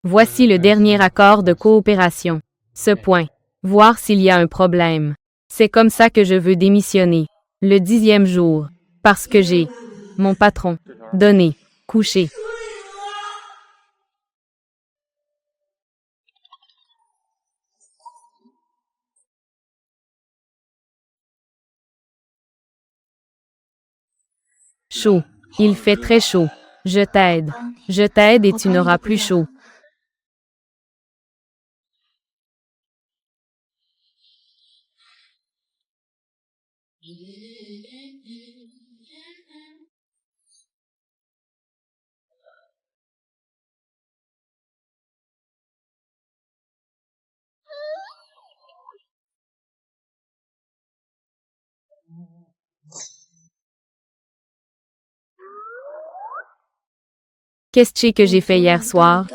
Voici le dernier accord de coopération. Ce point. Voir s'il y a un problème. C'est comme ça que je veux démissionner. Le 10e jour. Parce que j'ai. Mon patron. Donné. Couché. Chaud. Il fait très chaud. Je t'aide. Je t'aide et tu n'auras plus chaud. Qu'est-ce que j'ai fait hier soir?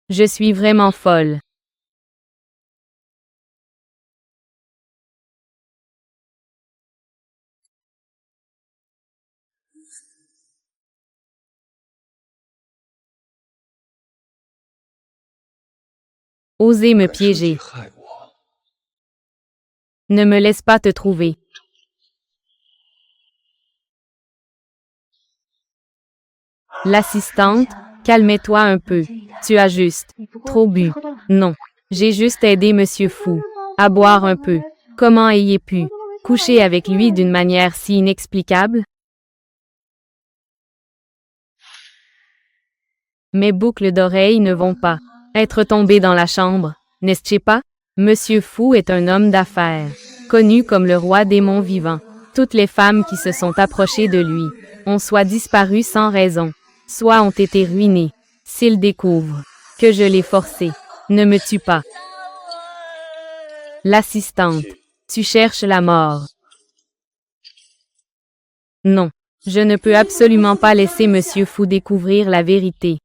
Je suis vraiment folle. Osez me piéger. Ne me laisse pas te trouver. L'assistante, calmez-toi un peu. Tu as juste trop bu. Non. J'ai juste aidé Monsieur Fou à boire un peu. Comment ayez pu coucher avec lui d'une manière si inexplicable? Mes boucles d'oreilles ne vont pas être tombées dans la chambre, n'est-ce pas? Monsieur Fou est un homme d'affaires, connu comme le roi démon vivant. Toutes les femmes qui se sont approchées de lui ont soit disparu sans raison, soit ont été ruinées. S'il découvre que je l'ai forcé, ne me tue pas. L'assistante, tu cherches la mort. Non, je ne peux absolument pas laisser Monsieur Fou découvrir la vérité.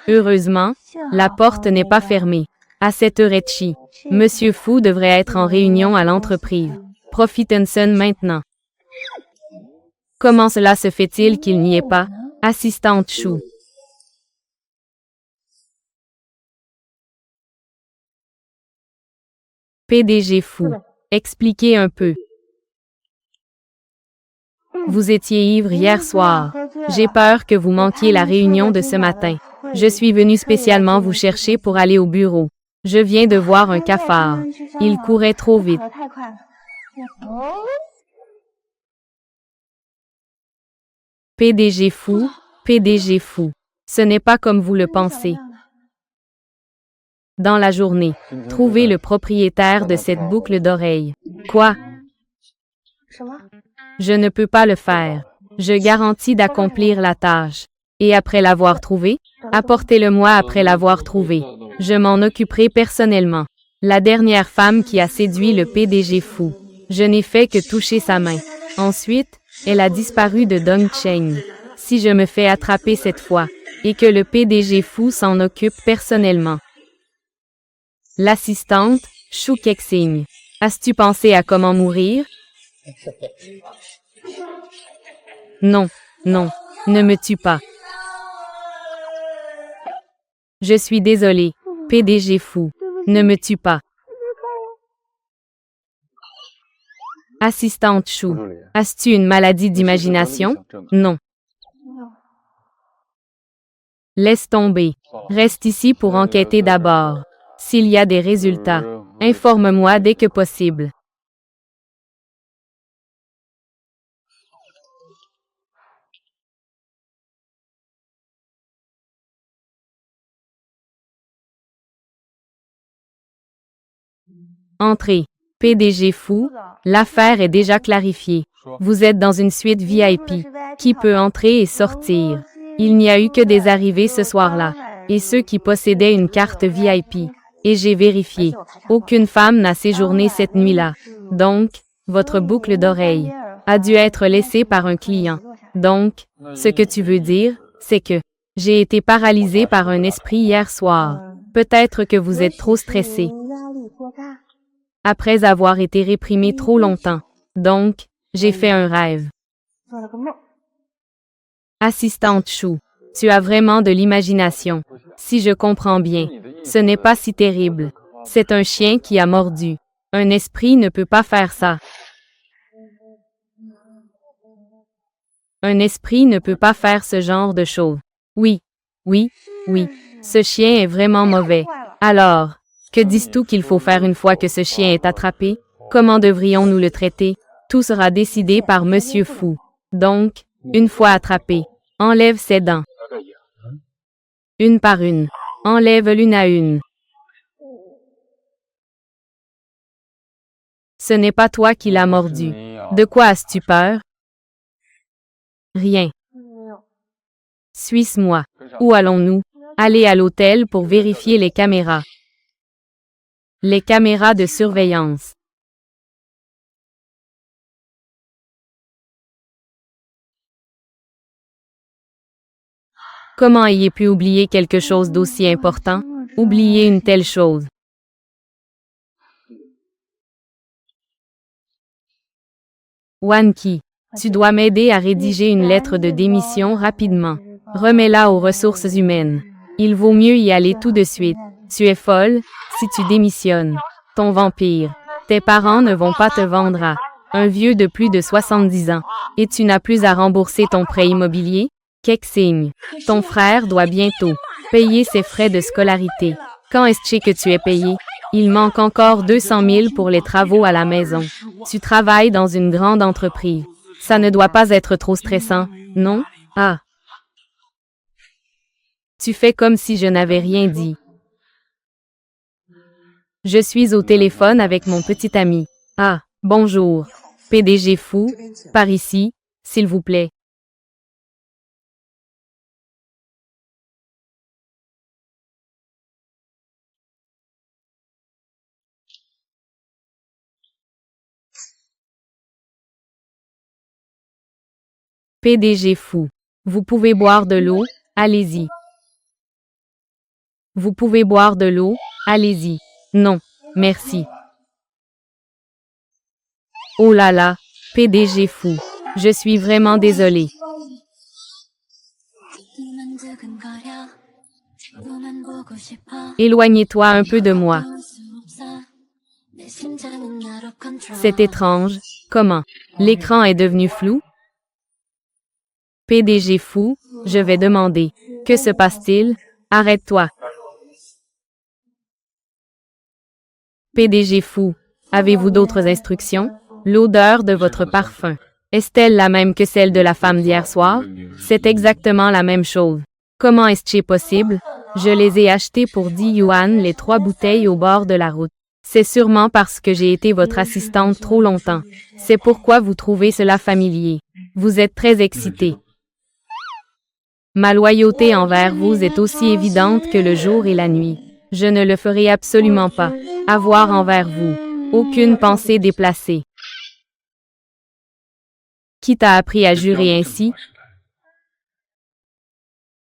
Heureusement, la porte n'est pas fermée. À cette heure-ci, Monsieur Fou devrait être en réunion à l'entreprise. Profitons-en maintenant. Comment cela se fait-il qu'il n'y ait pas? Assistante Chou. PDG Fou. Expliquez un peu. Vous étiez ivre hier soir. J'ai peur que vous manquiez la réunion de ce matin. Je suis venu spécialement vous chercher pour aller au bureau. Je viens de voir un cafard. Il courait trop vite. PDG Fou, PDG Fou. Ce n'est pas comme vous le pensez. Dans la journée, trouvez le propriétaire de cette boucle d'oreille. Quoi? Je ne peux pas le faire. Je garantis d'accomplir la tâche. Et après l'avoir trouvé, apportez-le-moi après l'avoir trouvé. Je m'en occuperai personnellement. La dernière femme qui a séduit le PDG Fou. Je n'ai fait que toucher sa main. Ensuite, elle a disparu de Dongcheng. Si je me fais attraper cette fois, et que le PDG Fou s'en occupe personnellement. L'assistante, Shu Kexing. As-tu pensé à comment mourir? Non, non, ne me tue pas. Je suis désolée, PDG Fou. Ne me tue pas. Assistante Chou. As-tu une maladie d'imagination? Non. Laisse tomber. Reste ici pour enquêter d'abord. S'il y a des résultats, informe-moi dès que possible. Entrez. PDG fou, l'affaire est déjà clarifiée. Vous êtes dans une suite VIP. Qui peut entrer et sortir? Il n'y a eu que des arrivées ce soir-là. Et ceux qui possédaient une carte VIP. Et j'ai vérifié. Aucune femme n'a séjourné cette nuit-là. Donc, votre boucle d'oreille a dû être laissée par un client. Donc, ce que tu veux dire, c'est que j'ai été paralysée par un esprit hier soir. Peut-être que vous êtes trop stressé. Après avoir été réprimé trop longtemps. Donc, j'ai fait un rêve. Assistante Chou, tu as vraiment de l'imagination. Si je comprends bien, ce n'est pas si terrible. C'est un chien qui a mordu. Un esprit ne peut pas faire ça. Un esprit ne peut pas faire ce genre de choses. Oui, oui, oui. Ce chien est vraiment mauvais. Alors, que dis-tu qu'il faut faire une fois que ce chien est attrapé? Comment devrions-nous le traiter? Tout sera décidé par Monsieur Fou. Donc, une fois attrapé, enlève ses dents. Une par une. Enlève l'une à une. Ce n'est pas toi qui l'as mordu. De quoi as-tu peur? Rien. Suis-moi. Où allons-nous? Allez à l'hôtel pour vérifier les caméras. Les caméras de surveillance. Comment ayez pu oublier quelque chose d'aussi important? Oublier une telle chose. Wanki, tu dois m'aider à rédiger une lettre de démission rapidement. Remets-la aux ressources humaines. Il vaut mieux y aller tout de suite. Tu es folle si tu démissionnes. Ton vampire. Tes parents ne vont pas te vendre à un vieux de plus de 70 ans. Et tu n'as plus à rembourser ton prêt immobilier? Keksing. Ton frère doit bientôt payer ses frais de scolarité. Quand est-ce que tu es payé? Il manque encore 200 000 pour les travaux à la maison. Tu travailles dans une grande entreprise. Ça ne doit pas être trop stressant, non? Ah. Tu fais comme si je n'avais rien dit. Je suis au téléphone avec mon petit ami. Ah, bonjour. PDG Fou, par ici, s'il vous plaît. PDG Fou. Vous pouvez boire de l'eau? Allez-y. Vous pouvez boire de l'eau? Allez-y. Non, merci. Oh là là, PDG Fou. Je suis vraiment désolé. Éloignez-toi un peu de moi. C'est étrange. Comment? L'écran est devenu flou? PDG Fou, je vais demander. Que se passe-t-il? Arrête-toi. PDG Fou, avez-vous d'autres instructions? L'odeur de votre parfum. Est-elle la même que celle de la femme d'hier soir? C'est exactement la même chose. Comment est-ce possible? Je les ai achetées pour 10 yuan les 3 bouteilles au bord de la route. C'est sûrement parce que j'ai été votre assistante trop longtemps. C'est pourquoi vous trouvez cela familier. Vous êtes très excité. Ma loyauté envers vous est aussi évidente que le jour et la nuit. Je ne le ferai absolument pas. Avoir envers vous aucune pensée déplacée. Qui t'a appris à jurer ainsi?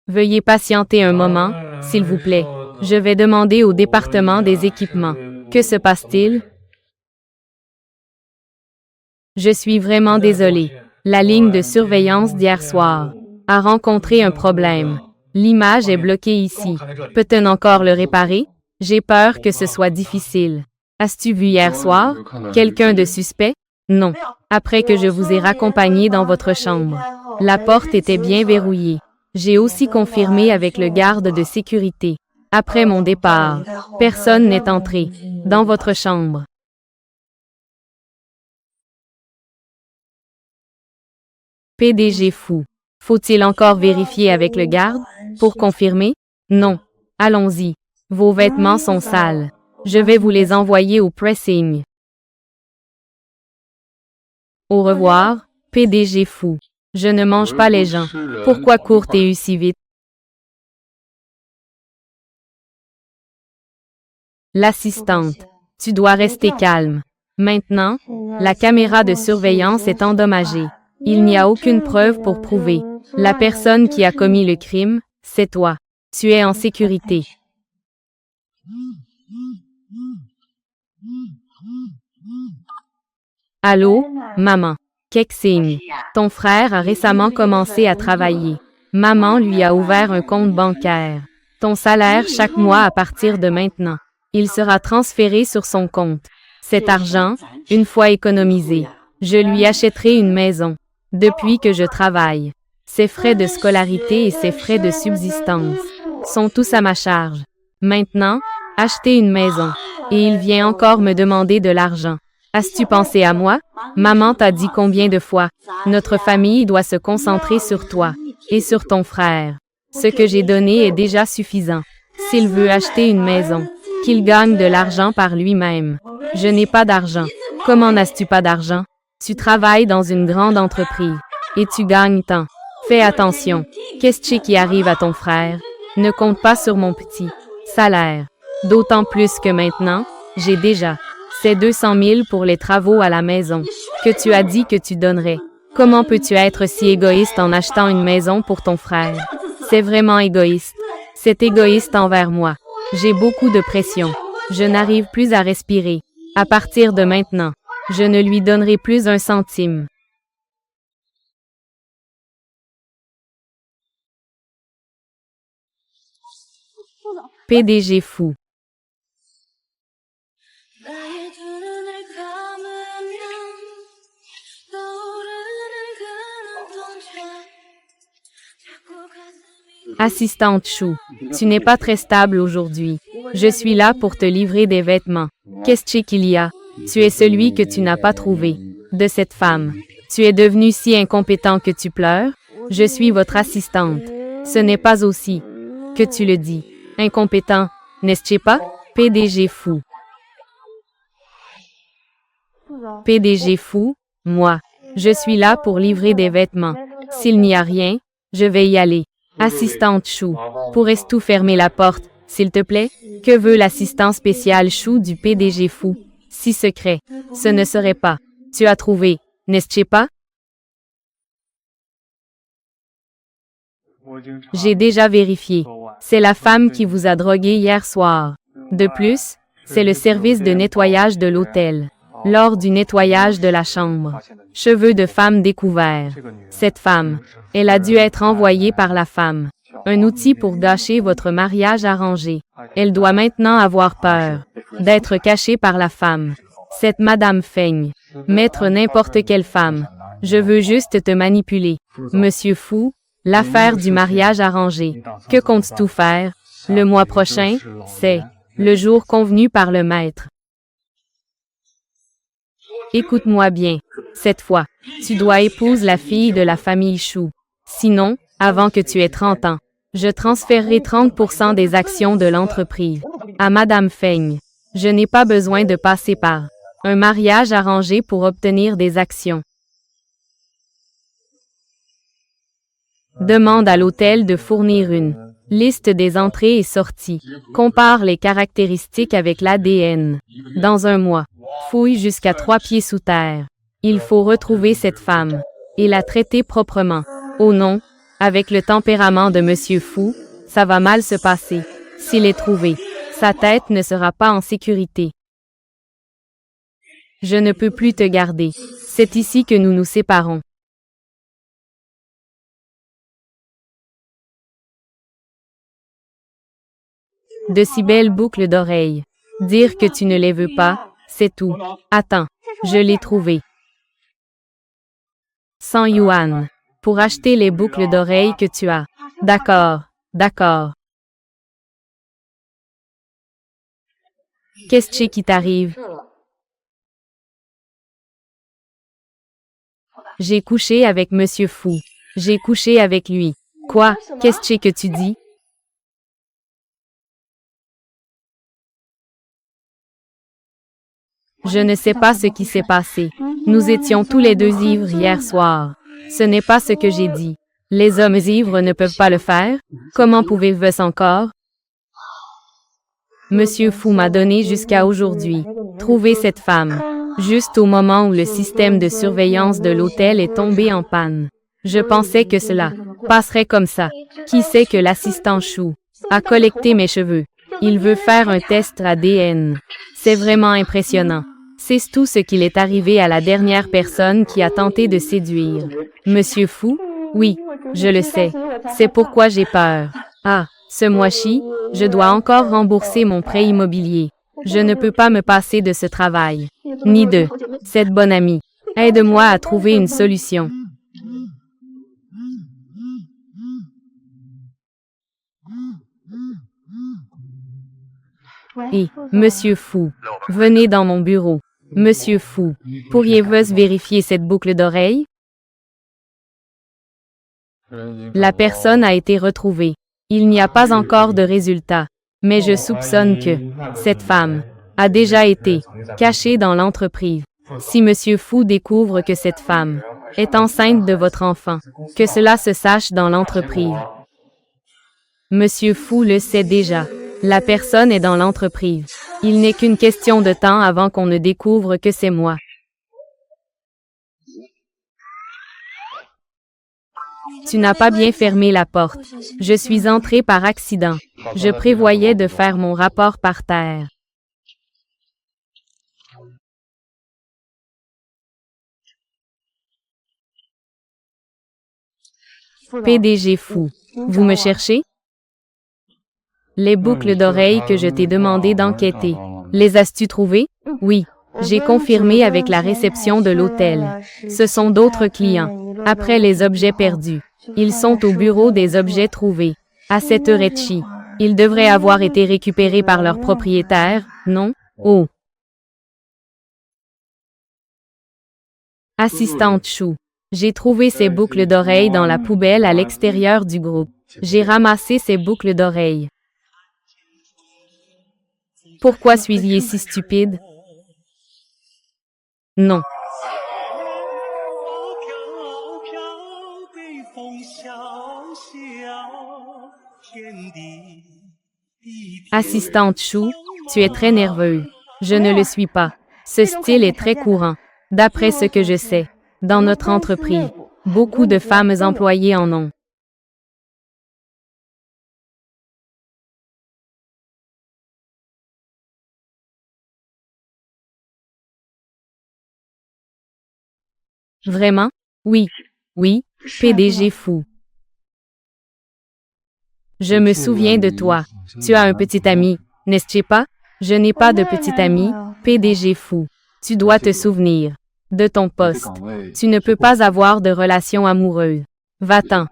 Veuillez patienter un moment, s'il vous plaît. Je vais demander au département des équipements. Que se passe-t-il? Je suis vraiment désolé. La ligne de surveillance d'hier soir a rencontré un problème. L'image est bloquée ici. Peut-on encore le réparer? J'ai peur que ce soit difficile. As-tu vu hier soir? Quelqu'un de suspect? Non. Après que je vous ai raccompagné dans votre chambre. La porte était bien verrouillée. J'ai aussi confirmé avec le garde de sécurité. Après mon départ, personne n'est entré dans votre chambre. PDG Fou. Faut-il encore vérifier avec le garde? Pour confirmer? Non. Allons-y. Vos vêtements sont sales. Je vais vous les envoyer au pressing. Au revoir, PDG fou. Je ne mange pas les gens. Pourquoi cours-tu si vite? L'assistante. Tu dois rester calme. Maintenant, la caméra de surveillance est endommagée. Il n'y a aucune preuve pour prouver. La personne qui a commis le crime, c'est toi. Tu es en sécurité. Allô, maman. Kexing. Ton frère a récemment commencé à travailler. Maman lui a ouvert un compte bancaire. Ton salaire chaque mois à partir de maintenant. Il sera transféré sur son compte. Cet argent, une fois économisé, je lui achèterai une maison. Depuis que je travaille, ses frais de scolarité et ses frais de subsistance sont tous à ma charge. Maintenant, acheter une maison. Et il vient encore me demander de l'argent. As-tu pensé à moi? Maman t'a dit combien de fois? Notre famille doit se concentrer sur toi et sur ton frère. Ce que j'ai donné est déjà suffisant. S'il veut acheter une maison, qu'il gagne de l'argent par lui-même. Je n'ai pas d'argent. Comment n'as-tu pas d'argent? Tu travailles dans une grande entreprise et tu gagnes tant. Fais attention. Qu'est-ce qui arrive à ton frère? Ne compte pas sur mon petit salaire. D'autant plus que maintenant, j'ai déjà ces 200 000 pour les travaux à la maison que tu as dit que tu donnerais. Comment peux-tu être si égoïste en achetant une maison pour ton frère? C'est vraiment égoïste. C'est égoïste envers moi. J'ai beaucoup de pression. Je n'arrive plus à respirer. À partir de maintenant, je ne lui donnerai plus un centime. PDG fou. Assistante chou, tu n'es pas très stable aujourd'hui. Je suis là pour te livrer des vêtements. Qu'est-ce qu'il y a? Tu es celui que tu n'as pas trouvé. De cette femme. Tu es devenu si incompétent que tu pleures? Je suis votre assistante. Ce n'est pas aussi que tu le dis. Incompétent, n'est-ce pas? PDG fou. PDG fou, moi. Je suis là pour livrer des vêtements. S'il n'y a rien, je vais y aller. Assistante chou, pourrais-tu fermer la porte, s'il te plaît? Que veut l'assistant spécial chou du PDG fou? Si secret, ce ne serait pas. Tu as trouvé, n'est-ce pas? J'ai déjà vérifié. C'est la femme qui vous a drogué hier soir. De plus, c'est le service de nettoyage de l'hôtel. Lors du nettoyage de la chambre. Cheveux de femme découverts. Cette femme, elle a dû être envoyée par la femme. Un outil pour gâcher votre mariage arrangé. Elle doit maintenant avoir peur d'être cachée par la femme. Cette Madame Feigne. Mettre n'importe quelle femme. Je veux juste te manipuler. Monsieur Fou, l'affaire du mariage arrangé. Que comptes-tu faire? Le mois prochain, c'est le jour convenu par le maître. Écoute-moi bien. Cette fois, tu dois épouser la fille de la famille Chou. Sinon, avant que tu aies 30 ans, je transférerai 30% des actions de l'entreprise à Madame Feigne. Je n'ai pas besoin de passer par un mariage arrangé pour obtenir des actions. Demande à l'hôtel de fournir une liste des entrées et sorties. Compare les caractéristiques avec l'ADN. Dans un mois, fouille jusqu'à 3 pieds sous terre. Il faut retrouver cette femme et la traiter proprement. Oh non, avec le tempérament de Monsieur Fou, ça va mal se passer. S'il est trouvé, sa tête ne sera pas en sécurité. Je ne peux plus te garder. C'est ici que nous nous séparons. De si belles boucles d'oreilles. Dire que tu ne les veux pas, c'est tout. Attends, je l'ai trouvé. 100 yuan. Pour acheter les boucles d'oreilles que tu as. D'accord, d'accord. Qu'est-ce qui t'arrive? J'ai couché avec Monsieur Fou. J'ai couché avec lui. Quoi? Qu'est-ce que tu dis? Je ne sais pas ce qui s'est passé. Nous étions tous les deux ivres hier soir. Ce n'est pas ce que j'ai dit. Les hommes ivres ne peuvent pas le faire. Comment pouvez-vous encore? Monsieur Fu m'a donné jusqu'à aujourd'hui. Trouvez cette femme. Juste au moment où le système de surveillance de l'hôtel est tombé en panne. Je pensais que cela passerait comme ça. Qui sait que l'assistant Chou a collecté mes cheveux? Il veut faire un test ADN. C'est vraiment impressionnant. C'est tout ce qu'il est arrivé à la dernière personne qui a tenté de séduire. Monsieur Fu? Oui, je le sais. C'est pourquoi j'ai peur. Ah, ce mois-ci, je dois encore rembourser mon prêt immobilier. Je ne peux pas me passer de ce travail, ni de cette bonne amie. Aide-moi à trouver une solution. Et, Monsieur Fu, venez dans mon bureau. Monsieur Fu, pourriez-vous vérifier cette boucle d'oreille? La personne a été retrouvée. Il n'y a pas encore de résultat, mais je soupçonne que cette femme a déjà été cachée dans l'entreprise. Si Monsieur Fu découvre que cette femme est enceinte de votre enfant, que cela se sache dans l'entreprise. Monsieur Fu le sait déjà. La personne est dans l'entreprise. Il n'est qu'une question de temps avant qu'on ne découvre que c'est moi. Tu n'as pas bien fermé la porte. Je suis entrée par accident. Je prévoyais de faire mon rapport par terre. PDG Fu, vous me cherchez? Les boucles d'oreilles que je t'ai demandé d'enquêter. Les as-tu trouvées? Oui. J'ai confirmé avec la réception de l'hôtel. Ce sont d'autres clients. Après les objets perdus. Ils sont au bureau des objets trouvés. À cette heure-ci. Ils devraient avoir été récupérés par leur propriétaire, non? Oh. Assistante Chou. J'ai trouvé ces boucles d'oreilles dans la poubelle à l'extérieur du groupe. J'ai ramassé ces boucles d'oreilles. Pourquoi suis-je si stupide? Non. Assistante Chou, tu es très nerveuse. Je ne le suis pas. Ce style est très courant. D'après ce que je sais, dans notre entreprise, beaucoup de femmes employées en ont. Vraiment? Oui. Oui, PDG Fu. Je me souviens de toi. Tu as un petit ami, n'est-ce pas? Je n'ai pas de petit ami, PDG Fu. Tu dois te souvenir de ton poste. Tu ne peux pas avoir de relation amoureuse. Va-t'en.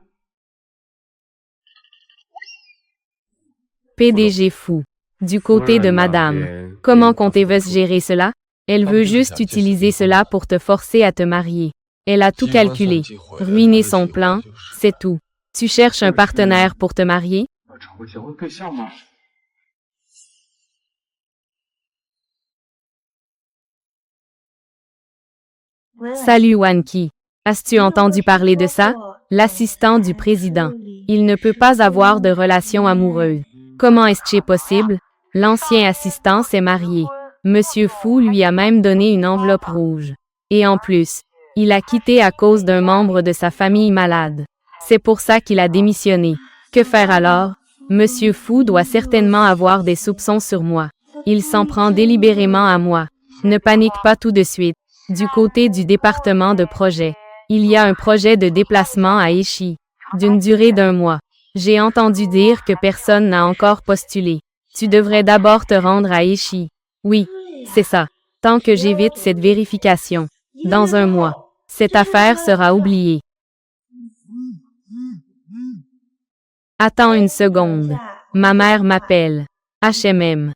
PDG Fu. Du côté de madame. Comment comptez-vous gérer cela? Elle veut juste utiliser cela pour te forcer à te marier. Elle a tout calculé. Ruiner son plan, c'est tout. Tu cherches un partenaire pour te marier? Salut Wanki. As-tu entendu parler de ça? L'assistant du président. Il ne peut pas avoir de relation amoureuse. Comment est-ce possible? L'ancien assistant s'est marié. Monsieur Fu lui a même donné une enveloppe rouge. Et en plus, il a quitté à cause d'un membre de sa famille malade. C'est pour ça qu'il a démissionné. Que faire alors? Monsieur Fu doit certainement avoir des soupçons sur moi. Il s'en prend délibérément à moi. Ne panique pas tout de suite. Du côté du département de projet, il y a un projet de déplacement à Echi, d'une durée d'1 mois. J'ai entendu dire que personne n'a encore postulé. Tu devrais d'abord te rendre à Echi. Oui, c'est ça. Tant que j'évite cette vérification. Dans 1 mois. Cette affaire sera oubliée. Attends une seconde. Ma mère m'appelle. HMM.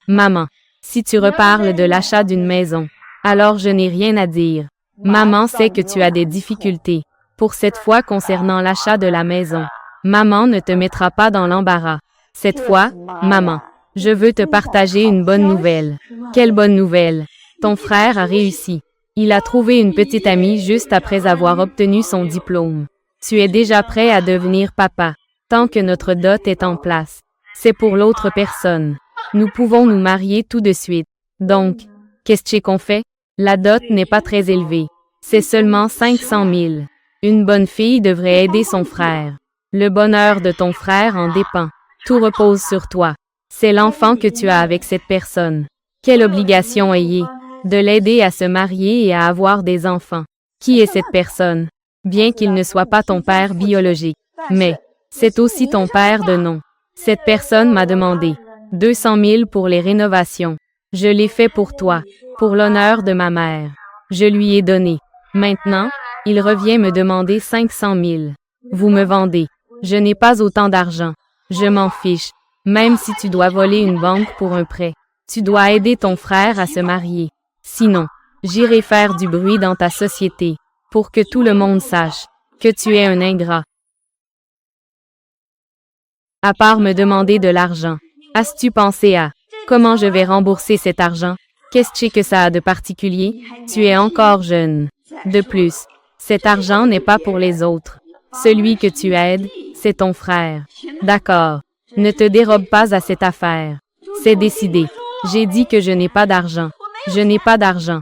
Maman, si tu reparles de l'achat d'une maison, alors je n'ai rien à dire. Maman sait que tu as des difficultés. Pour cette fois concernant l'achat de la maison. Maman ne te mettra pas dans l'embarras. Cette fois, maman, je veux te partager une bonne nouvelle. Quelle bonne nouvelle? Ton frère a réussi. Il a trouvé une petite amie juste après avoir obtenu son diplôme. Tu es déjà prêt à devenir papa. Tant que notre dot est en place. C'est pour l'autre personne. Nous pouvons nous marier tout de suite. Donc, qu'est-ce qu'on fait? La dot n'est pas très élevée. C'est seulement 500 000. Une bonne fille devrait aider son frère. Le bonheur de ton frère en dépend. Tout repose sur toi. C'est l'enfant que tu as avec cette personne. Quelle obligation ayez de l'aider à se marier et à avoir des enfants. Qui est cette personne? Bien qu'il ne soit pas ton père biologique, mais c'est aussi ton père de nom. Cette personne m'a demandé 200 000 pour les rénovations. Je l'ai fait pour toi, pour l'honneur de ma mère. Je lui ai donné. Maintenant, il revient me demander 500 000. Vous me vendez. Je n'ai pas autant d'argent. Je m'en fiche. Même si tu dois voler une banque pour un prêt, tu dois aider ton frère à se marier. Sinon, j'irai faire du bruit dans ta société, pour que tout le monde sache que tu es un ingrat. À part me demander de l'argent, as-tu pensé à comment je vais rembourser cet argent? Qu'est-ce que ça a de particulier? Tu es encore jeune. De plus, cet argent n'est pas pour les autres. Celui que tu aides, c'est ton frère. D'accord. Ne te dérobe pas à cette affaire. C'est décidé. J'ai dit que je n'ai pas d'argent. Je n'ai pas d'argent.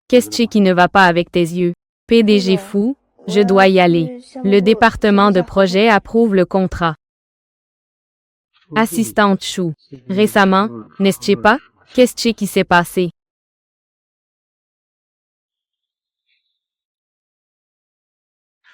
Qu'est-ce qui ne va pas avec tes yeux? PDG fou, je dois y aller. Le département de projet approuve le contrat. Assistante chou. Récemment, n'est-ce pas? Qu'est-ce qui s'est passé?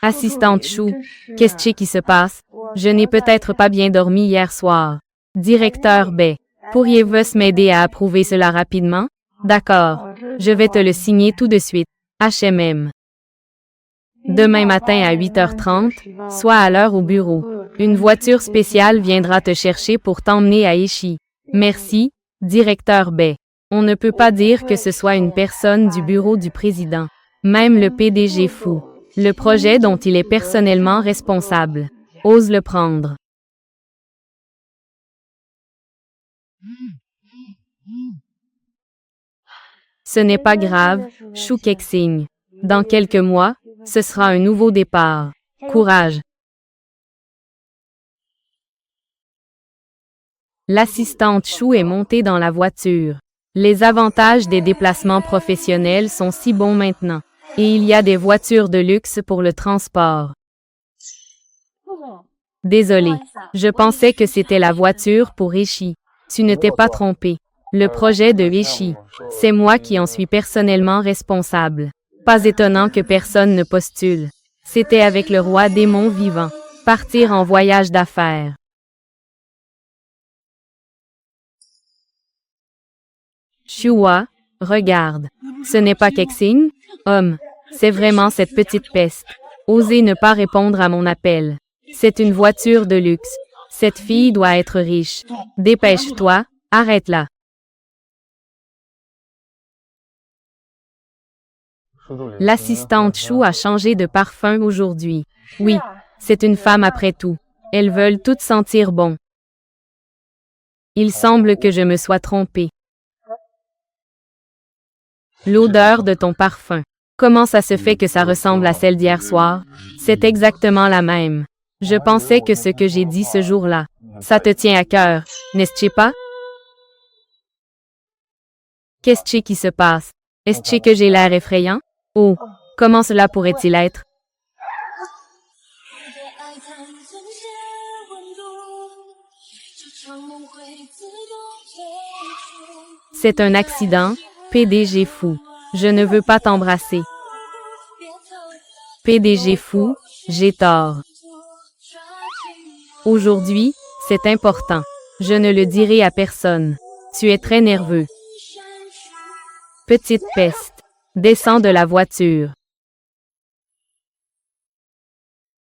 Assistante chou. Qu'est-ce qui se passe? Je n'ai peut-être pas bien dormi hier soir. Directeur B. Pourriez-vous m'aider à approuver cela rapidement? D'accord. Je vais te le signer tout de suite. HMM. Demain matin à 8h30, sois à l'heure au bureau. Une voiture spéciale viendra te chercher pour t'emmener à Ishii. Merci, directeur B. On ne peut pas dire que ce soit une personne du bureau du président. Même le PDG fou. Le projet dont il est personnellement responsable. Ose le prendre. Ce n'est pas grave, Chou Keqing. Dans quelques mois, ce sera un nouveau départ. Courage. L'assistante Chou est montée dans la voiture. Les avantages des déplacements professionnels sont si bons maintenant. Et il y a des voitures de luxe pour le transport. Désolé, je pensais que c'était la voiture pour Ishii. Tu ne t'es pas trompé. Le projet de Ishii, c'est moi qui en suis personnellement responsable. Pas étonnant que personne ne postule. C'était avec le roi démon vivant. Partir en voyage d'affaires. Chua, regarde. Ce n'est pas Keqing? Homme, c'est vraiment cette petite peste. Osez ne pas répondre à mon appel. C'est une voiture de luxe. Cette fille doit être riche. Dépêche-toi, arrête-la. L'assistante Chou a changé de parfum aujourd'hui. Oui, c'est une femme après tout. Elles veulent toutes sentir bon. Il semble que je me sois trompée. L'odeur de ton parfum. Comment ça se fait que ça ressemble à celle d'hier soir? C'est exactement la même. Je pensais que ce que j'ai dit ce jour-là, ça te tient à cœur, n'est-ce pas? Qu'est-ce qui se passe? Est-ce que j'ai l'air effrayant? Oh, comment cela pourrait-il être? C'est un accident, PDG fou. Je ne veux pas t'embrasser. PDG fou, j'ai tort. Aujourd'hui, c'est important. Je ne le dirai à personne. Tu es très nerveux. Petite peste. Descends de la voiture.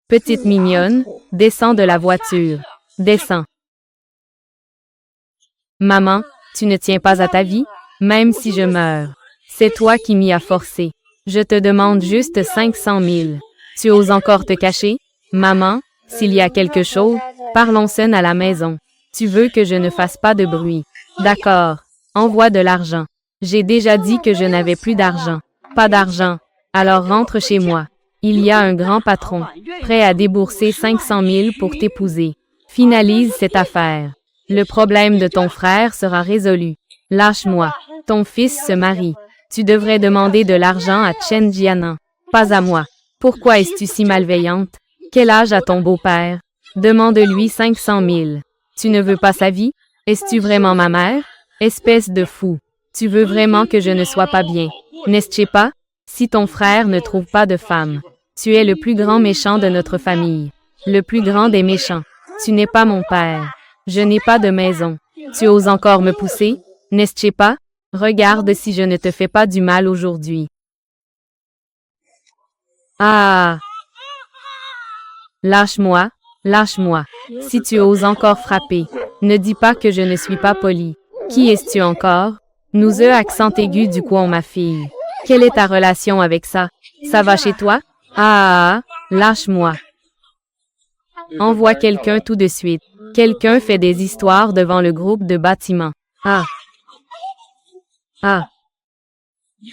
Petite mignonne, descends de la voiture. Descends. Maman, tu ne tiens pas à ta vie, même si je meurs. C'est toi qui m'y as forcé. Je te demande juste 500 000. Tu oses encore te cacher? Maman, s'il y a quelque chose, parlons seul à la maison. Tu veux que je ne fasse pas de bruit. D'accord. Envoie de l'argent. J'ai déjà dit que je n'avais plus d'argent. Pas d'argent. Alors rentre chez moi. Il y a un grand patron, prêt à débourser 500 000 pour t'épouser. Finalise cette affaire. Le problème de ton frère sera résolu. Lâche-moi. Ton fils se marie. Tu devrais demander de l'argent à Chen Jianan, pas à moi. Pourquoi es-tu si malveillante? Quel âge a ton beau-père? Demande-lui 500 000. Tu ne veux pas sa vie? Es-tu vraiment ma mère? Espèce de fou. Tu veux vraiment que je ne sois pas bien, n'est-ce pas? Si ton frère ne trouve pas de femme, tu es le plus grand méchant de notre famille. Le plus grand des méchants. Tu n'es pas mon père. Je n'ai pas de maison. Tu oses encore me pousser, n'est-ce pas? Regarde si je ne te fais pas du mal aujourd'hui. Ah! Lâche-moi, lâche-moi. Si tu oses encore frapper, ne dis pas que je ne suis pas poli. Qui es-tu encore? Nous accent aigu du coin, ma fille. Quelle est ta relation avec ça? Ça va chez toi? Ah! Lâche-moi. Envoie quelqu'un tout de suite. Quelqu'un fait des histoires devant le groupe de bâtiments. Ah! Ah!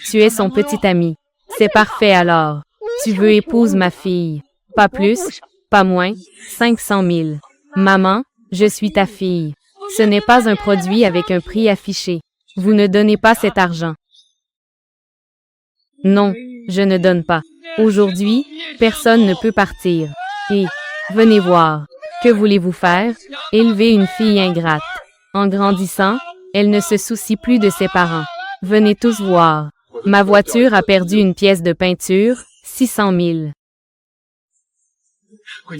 Tu es son petit ami. C'est parfait alors. Tu veux épouse ma fille. Pas plus, pas moins, 500 000. Maman, je suis ta fille. Ce n'est pas un produit avec un prix affiché. Vous ne donnez pas cet argent. Non, je ne donne pas. Aujourd'hui, personne ne peut partir. Et, venez voir. Que voulez-vous faire? Élever une fille ingrate. En grandissant, elle ne se soucie plus de ses parents. Venez tous voir. Ma voiture a perdu une pièce de peinture, 600 000.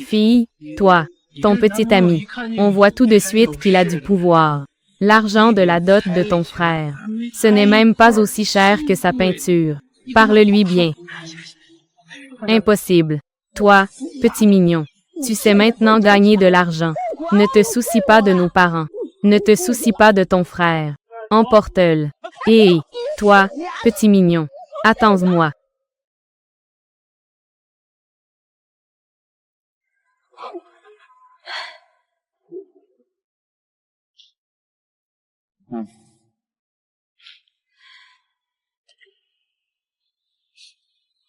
Fille, toi, ton petit ami, on voit tout de suite qu'il a du pouvoir. L'argent de la dot de ton frère. Ce n'est même pas aussi cher que sa peinture. Parle-lui bien. Impossible. Toi, petit mignon, tu sais maintenant gagner de l'argent. Ne te soucie pas de nos parents. Ne te soucie pas de ton frère. Emporte-le. Hé, toi, petit mignon, attends-moi.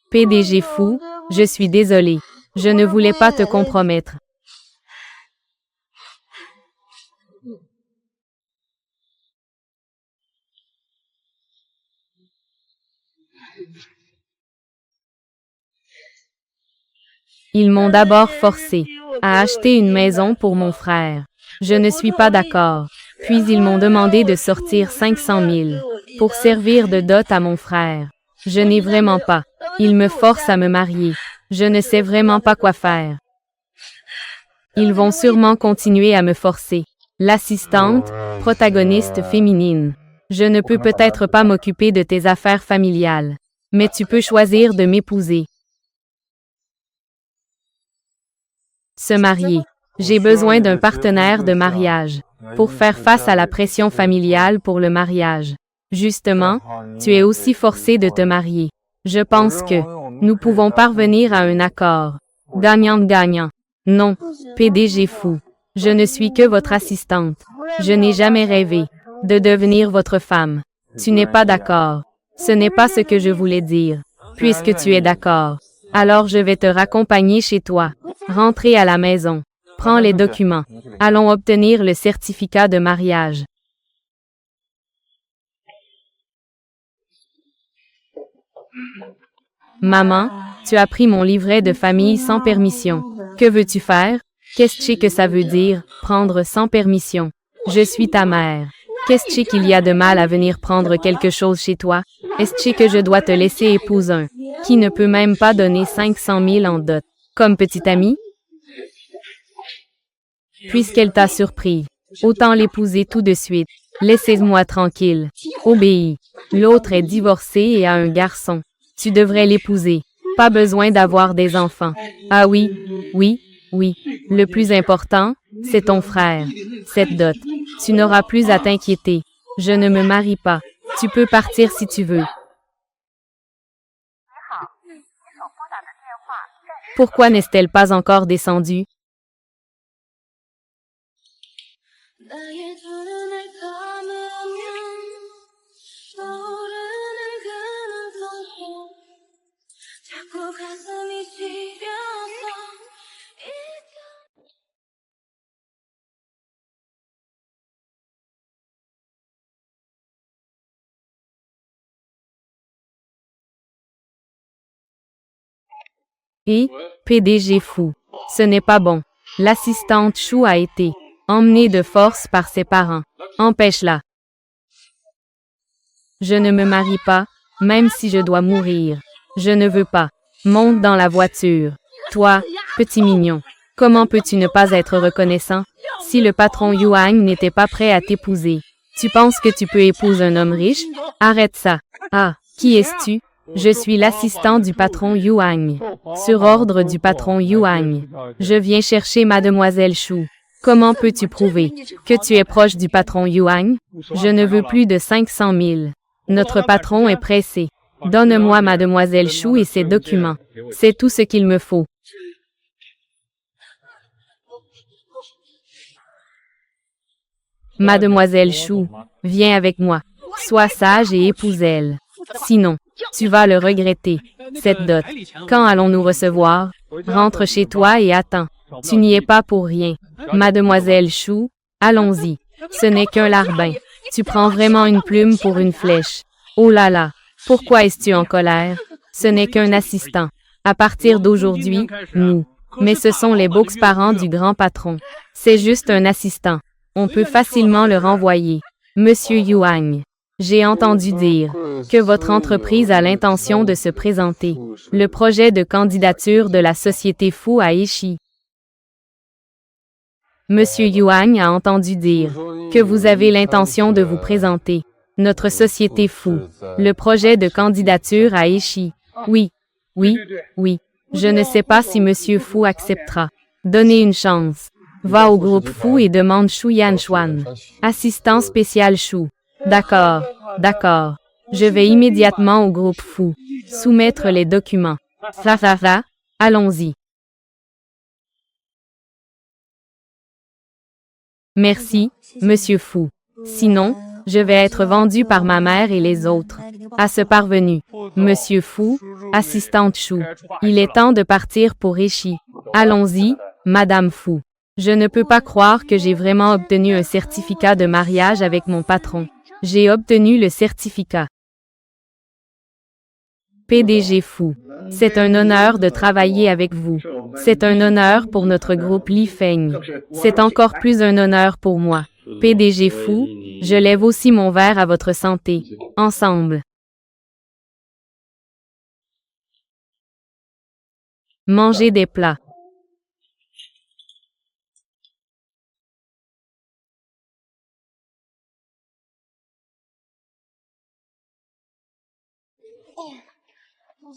PDG fou, je suis désolé. Je ne voulais pas te compromettre. Ils m'ont d'abord forcé à acheter une maison pour mon frère. Je ne suis pas d'accord. Puis ils m'ont demandé de sortir 500 000 pour servir de dot à mon frère. Je n'ai vraiment pas. Ils me forcent à me marier. Je ne sais vraiment pas quoi faire. Ils vont sûrement continuer à me forcer. L'assistante, protagoniste féminine. Je ne peux peut-être pas m'occuper de tes affaires familiales, mais tu peux choisir de m'épouser. Se marier. J'ai besoin d'un partenaire de mariage pour faire face à la pression familiale pour le mariage. Justement, tu es aussi forcé de te marier. Je pense que nous pouvons parvenir à un accord. Gagnant-gagnant. Non, PDG fou. Je ne suis que votre assistante. Je n'ai jamais rêvé de devenir votre femme. Tu n'es pas d'accord. Ce n'est pas ce que je voulais dire. Puisque tu es d'accord, alors je vais te raccompagner chez toi. Rentrez à la maison. Prends les documents. Allons obtenir le certificat de mariage. Maman, tu as pris mon livret de famille sans permission. Que veux-tu faire? Qu'est-ce que ça veut dire, prendre sans permission? Je suis ta mère. Qu'est-ce qu'il y a de mal à venir prendre quelque chose chez toi? Est-ce que je dois te laisser épouse un qui ne peut même pas donner 500 000 en dot? Comme petit ami? Puisqu'elle t'a surpris, autant l'épouser tout de suite. Laissez-moi tranquille. Obéis. L'autre est divorcée et a un garçon. Tu devrais l'épouser. Pas besoin d'avoir des enfants. Ah oui, oui, oui. Le plus important, c'est ton frère. Cette dot. Tu n'auras plus à t'inquiéter. Je ne me marie pas. Tu peux partir si tu veux. Pourquoi n'est-elle pas encore descendue? Et, PDG fou. Ce n'est pas bon. L'assistante Chou a été emmenée de force par ses parents. Empêche-la. Je ne me marie pas, même si je dois mourir. Je ne veux pas. Monte dans la voiture. Toi, petit mignon. Comment peux-tu ne pas être reconnaissant? Si le patron Yuang n'était pas prêt à t'épouser, tu penses que tu peux épouser un homme riche? Arrête ça. Ah, qui es-tu? Je suis l'assistant du patron Yuang. Sur ordre du patron Yuang. Je viens chercher mademoiselle Chou. Comment peux-tu prouver que tu es proche du patron Yuang? Je ne veux plus de 500 000. Notre patron est pressé. Donne-moi mademoiselle Chou et ses documents. C'est tout ce qu'il me faut. Mademoiselle Chou, viens avec moi. Sois sage et épouse-elle. Sinon, tu vas le regretter. Cette dot. Quand allons-nous recevoir? Rentre chez toi et attends. Tu n'y es pas pour rien. Mademoiselle Chou, allons-y. Ce n'est qu'un larbin. Tu prends vraiment une plume pour une flèche. Oh là là. Pourquoi es-tu en colère? Ce n'est qu'un assistant. À partir d'aujourd'hui, nous. Mais ce sont les beaux-parents du grand patron. C'est juste un assistant. On peut facilement le renvoyer. Monsieur Yuang. J'ai entendu dire que votre entreprise a l'intention de se présenter. Le projet de candidature de la société Fou à Échi. Monsieur Yuang a entendu dire que vous avez l'intention de vous présenter. Notre société Fou. Le projet de candidature à Échi. Oui, oui, oui. Je ne sais pas si Monsieur Fou acceptera. Donnez une chance. Va au groupe Fou et demande Shu Yanchuan. Assistant spécial Chou. D'accord, d'accord. Je vais immédiatement au groupe Fou. Soumettre les documents. Fa, allons-y. Merci, Monsieur Fou. Sinon, je vais être vendu par ma mère et les autres. À ce parvenu. Monsieur Fou, assistante Chou. Il est temps de partir pour Échi. Allons-y, Madame Fou. Je ne peux pas croire que j'ai vraiment obtenu un certificat de mariage avec mon patron. J'ai obtenu le certificat. PDG Fou. C'est un honneur de travailler avec vous. C'est un honneur pour notre groupe Li Feng. C'est encore plus un honneur pour moi. PDG Fou, je lève aussi mon verre à votre santé. Ensemble. Mangez des plats.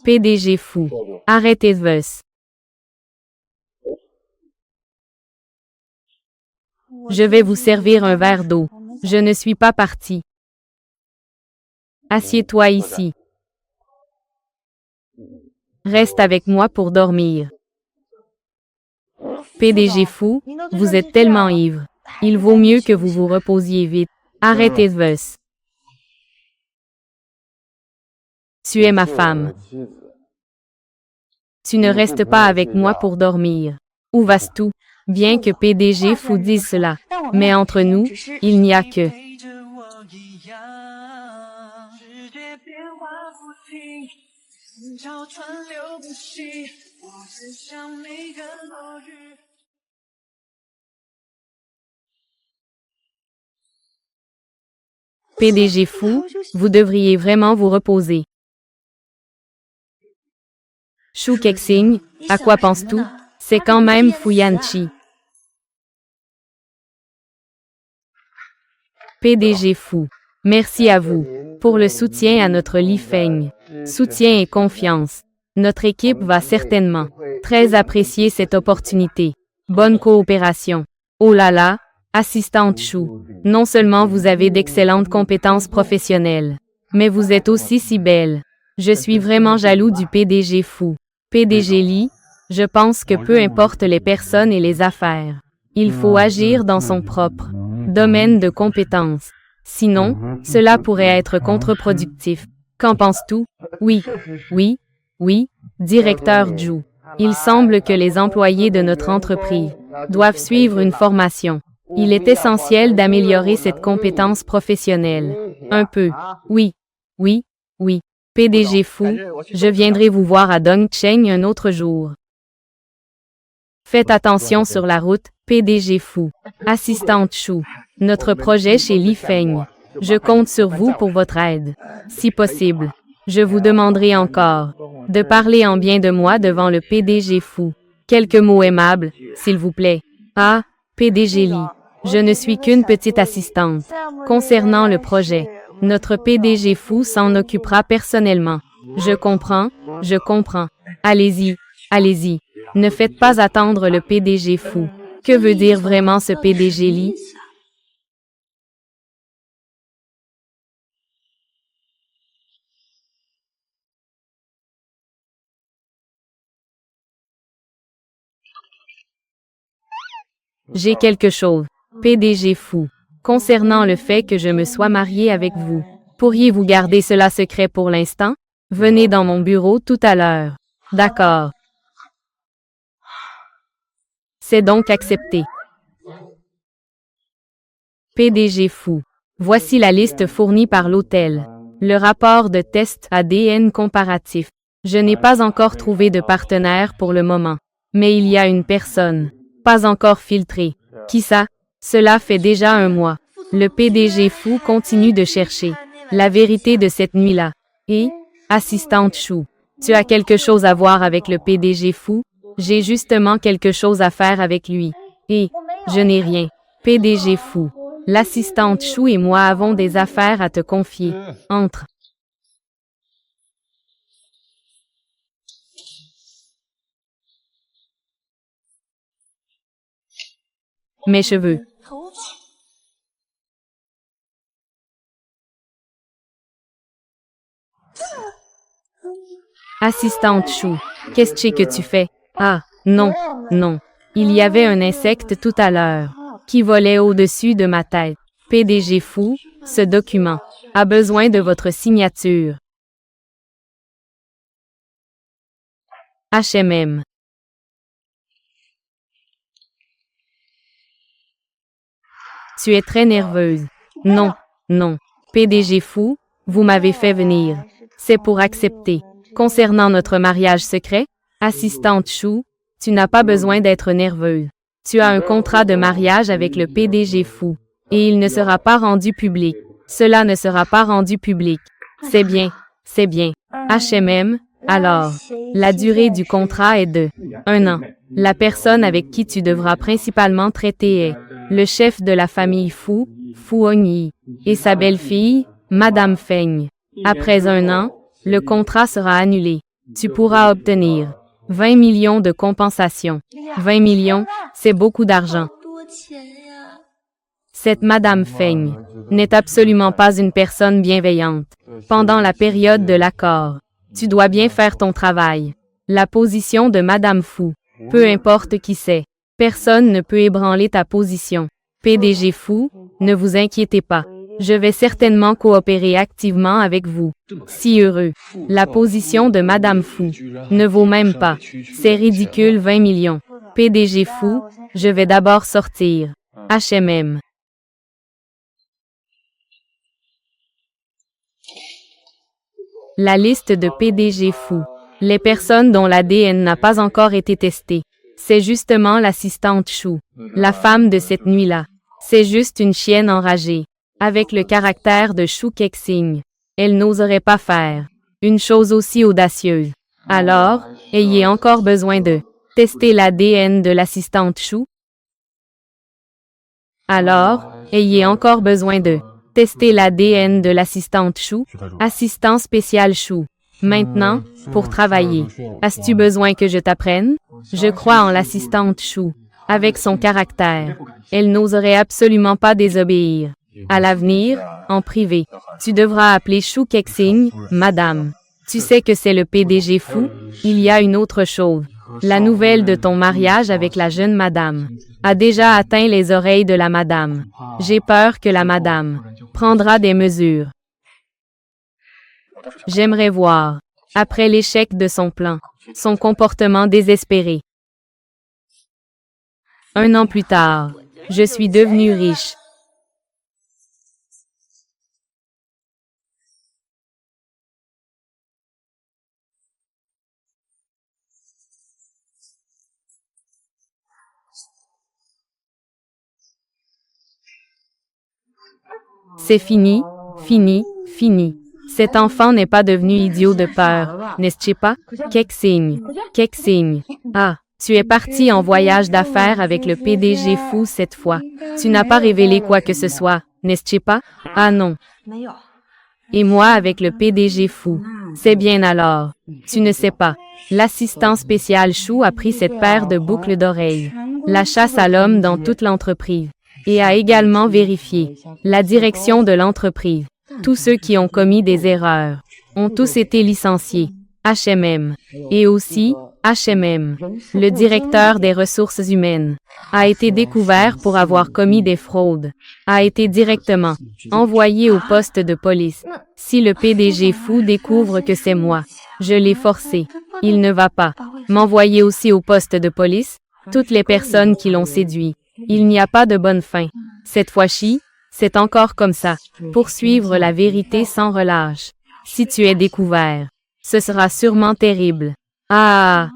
PDG Fou. Arrêtez-vous. Je vais vous servir un verre d'eau. Je ne suis pas parti. Assieds-toi ici. Reste avec moi pour dormir. PDG Fou, vous êtes tellement ivre. Il vaut mieux que vous vous reposiez vite. Arrêtez-vous. Tu es ma femme. Tu ne restes pas avec moi pour dormir. Où vas-tu? Bien que PDG Fou dise cela. Mais entre nous, il n'y a que... PDG Fou, vous devriez vraiment vous reposer. Shu Kexing, à quoi penses-tu? C'est quand même Fu Yanchi. PDG Fou. Merci à vous pour le soutien à notre Li Feng. Soutien et confiance. Notre équipe va certainement très apprécier cette opportunité. Bonne coopération. Oh là là, assistante Chou. Non seulement vous avez d'excellentes compétences professionnelles, mais vous êtes aussi si belle. Je suis vraiment jaloux du PDG Fou. PDG Lee, je pense que peu importe les personnes et les affaires, il faut agir dans son propre domaine de compétences. Sinon, cela pourrait être contre-productif. Qu'en penses-tu? Oui, oui, oui, directeur Zhu. Il semble que les employés de notre entreprise doivent suivre une formation. Il est essentiel d'améliorer cette compétence professionnelle. Un peu. Oui, oui, oui. PDG Fou, je viendrai vous voir à Dongcheng un autre jour. Faites attention sur la route, PDG Fou. Assistante Chou. Notre projet chez Li Feng. Je compte sur vous pour votre aide. Si possible, je vous demanderai encore de parler en bien de moi devant le PDG Fou. Quelques mots aimables, s'il vous plaît. Ah, PDG Lee, je ne suis qu'une petite assistante. Concernant le projet, notre PDG Fou s'en occupera personnellement. Je comprends, je comprends. Allez-y, allez-y. Ne faites pas attendre le PDG Fou. Que veut dire vraiment ce PDG Lee? J'ai quelque chose, PDG Fou, concernant le fait que je me sois mariée avec vous. Pourriez-vous garder cela secret pour l'instant? Venez dans mon bureau tout à l'heure. D'accord. C'est donc accepté. PDG Fou. Voici la liste fournie par l'hôtel. Le rapport de test ADN comparatif. Je n'ai pas encore trouvé de partenaire pour le moment. Mais il y a une personne. Pas encore filtrée. Qui ça? Cela fait déjà un mois. Le PDG Fou continue de chercher la vérité de cette nuit-là. Et, assistante Chou, tu as quelque chose à voir avec le PDG Fou? J'ai justement quelque chose à faire avec lui. Et, je n'ai rien. PDG Fou. L'assistante Chou et moi avons des affaires à te confier. Entre. Mes cheveux. Assistante Chou, qu'est-ce que tu fais? Ah, non, non. Il y avait un insecte tout à l'heure qui volait au-dessus de ma tête. PDG Fou, ce document a besoin de votre signature. HMM. Tu es très nerveuse. Non, non. PDG Fou, vous m'avez fait venir. C'est pour accepter. Concernant notre mariage secret, assistante Chou, tu n'as pas besoin d'être nerveuse. Tu as un contrat de mariage avec le PDG Fou. Et il ne sera pas rendu public. Cela ne sera pas rendu public. C'est bien, c'est bien. HMM, alors, la durée du contrat est de 1 an. La personne avec qui tu devras principalement traiter est le chef de la famille Fou, Fu Hongyi, et sa belle-fille, Madame Feng. Après 1 an, le contrat sera annulé. Tu pourras obtenir 20 millions de compensation. 20 millions, c'est beaucoup d'argent. Cette Madame Feng n'est absolument pas une personne bienveillante. Pendant la période de l'accord, tu dois bien faire ton travail. La position de Madame Fou, peu importe qui c'est, personne ne peut ébranler ta position. PDG Fou, ne vous inquiétez pas. Je vais certainement coopérer activement avec vous. Si heureux. La position de Madame Fou ne vaut même pas. C'est ridicule 20 millions. PDG Fou, je vais d'abord sortir. HMM. La liste de PDG Fou. Les personnes dont l'ADN n'a pas encore été testé. C'est justement l'assistante Chou, la femme de cette nuit-là. C'est juste une chienne enragée. Avec le caractère de Chou Kexing, elle n'oserait pas faire une chose aussi audacieuse. Alors, ayez encore besoin de tester l'ADN de l'assistante Chou? Alors, ayez encore besoin de tester l'ADN de l'assistante Chou? Assistant spécial Chou. Maintenant, pour travailler. As-tu besoin que je t'apprenne? Je crois en l'assistante Chou. Avec son caractère, elle n'oserait absolument pas désobéir. À l'avenir, en privé, tu devras appeler Chou Kexing, madame. Tu sais que c'est le PDG fou? Il y a une autre chose. La nouvelle de ton mariage avec la jeune madame a déjà atteint les oreilles de la madame. J'ai peur que la madame prendra des mesures. J'aimerais voir, après l'échec de son plan, son comportement désespéré. 1 an plus tard, je suis devenue riche. C'est fini, fini, fini. Cet enfant n'est pas devenu idiot de peur, n'est-ce pas? Kexing, Kexing. Ah, tu es parti en voyage d'affaires avec le PDG fou cette fois. Tu n'as pas révélé quoi que ce soit, n'est-ce pas? Ah non. Et moi avec le PDG fou. C'est bien alors. Tu ne sais pas. L'assistant spécial Chou a pris cette paire de boucles d'oreilles. La chasse à l'homme dans toute l'entreprise. Et a également vérifié la direction de l'entreprise. Tous ceux qui ont commis des erreurs ont tous été licenciés. HMM. Et aussi, HMM, le directeur des ressources humaines, a été découvert pour avoir commis des fraudes, a été directement envoyé au poste de police. Si le PDG fou découvre que c'est moi, je l'ai forcé. Il ne va pas m'envoyer aussi au poste de police, toutes les personnes qui l'ont séduit. Il n'y a pas de bonne fin. Cette fois-ci, c'est encore comme ça. Poursuivre la vérité sans relâche. Si tu es découvert, ce sera sûrement terrible. Ah!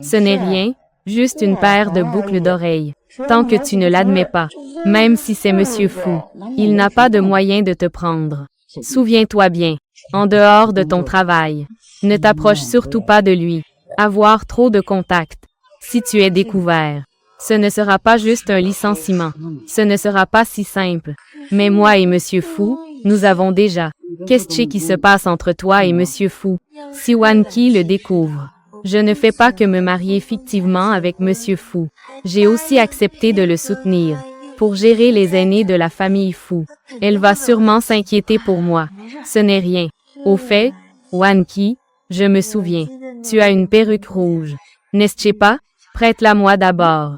Ce n'est rien, juste une paire de boucles d'oreilles. Tant que tu ne l'admets pas, même si c'est Monsieur Fou, il n'a pas de moyen de te prendre. Souviens-toi bien, en dehors de ton travail, ne t'approche surtout pas de lui. Avoir trop de contacts. Si tu es découvert, ce ne sera pas juste un licenciement. Ce ne sera pas si simple. Mais moi et Monsieur Fou, nous avons déjà. Qu'est-ce qui se passe entre toi et Monsieur Fou? Si Wan Qi le découvre, je ne fais pas que me marier fictivement avec Monsieur Fou. J'ai aussi accepté de le soutenir pour gérer les aînés de la famille Fou. Elle va sûrement s'inquiéter pour moi. Ce n'est rien. Au fait, Wan Qi, je me souviens. Tu as une perruque rouge. N'est-ce pas? Prête-la-moi d'abord.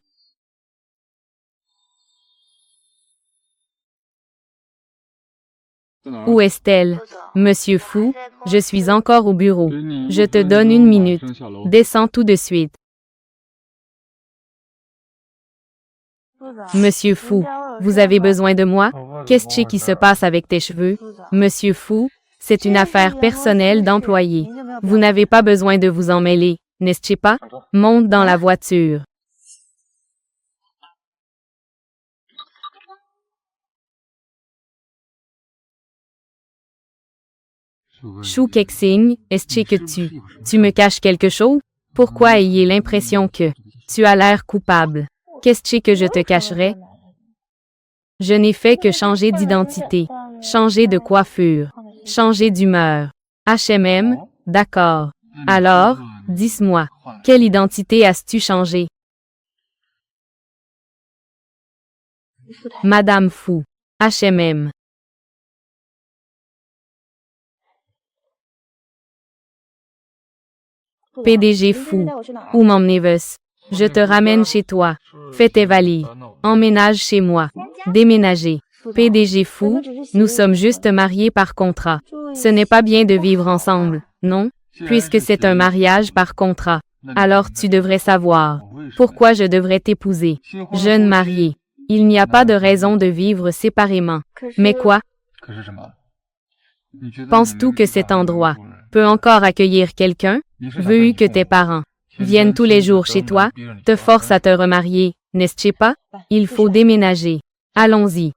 Où est-elle? Monsieur Fou, je suis encore au bureau. Je te donne 1 minute. Descends tout de suite. Monsieur Fou, vous avez besoin de moi? Qu'est-ce qui se passe avec tes cheveux? Monsieur Fou, c'est une affaire personnelle d'employé. Vous n'avez pas besoin de vous en mêler, n'est-ce pas? Monte dans la voiture. Chou Kexing, est-ce que tu me caches quelque chose? Pourquoi ayez l'impression que tu as l'air coupable? Qu'est-ce que je te cacherais? Je n'ai fait que changer d'identité, changer de coiffure, changer d'humeur. HMM, d'accord. Alors, dis-moi, quelle identité as-tu changé? Madame Fou. HMM. PDG Fou. Où m'emmenez-vous? Je te ramène chez toi. Fais tes valises. Emménage chez moi. Déménager. PDG Fou, nous sommes juste mariés par contrat. Ce n'est pas bien de vivre ensemble, non? Puisque c'est un mariage par contrat. Alors tu devrais savoir. Pourquoi je devrais t'épouser? Jeune marié. Il n'y a pas de raison de vivre séparément. Mais quoi? Penses-tu que cet endroit peut encore accueillir quelqu'un? Veux-tu que tes parents viennent tous les jours chez toi, te forcent à te remarier, n'est-ce pas? Il faut déménager. Allons-y.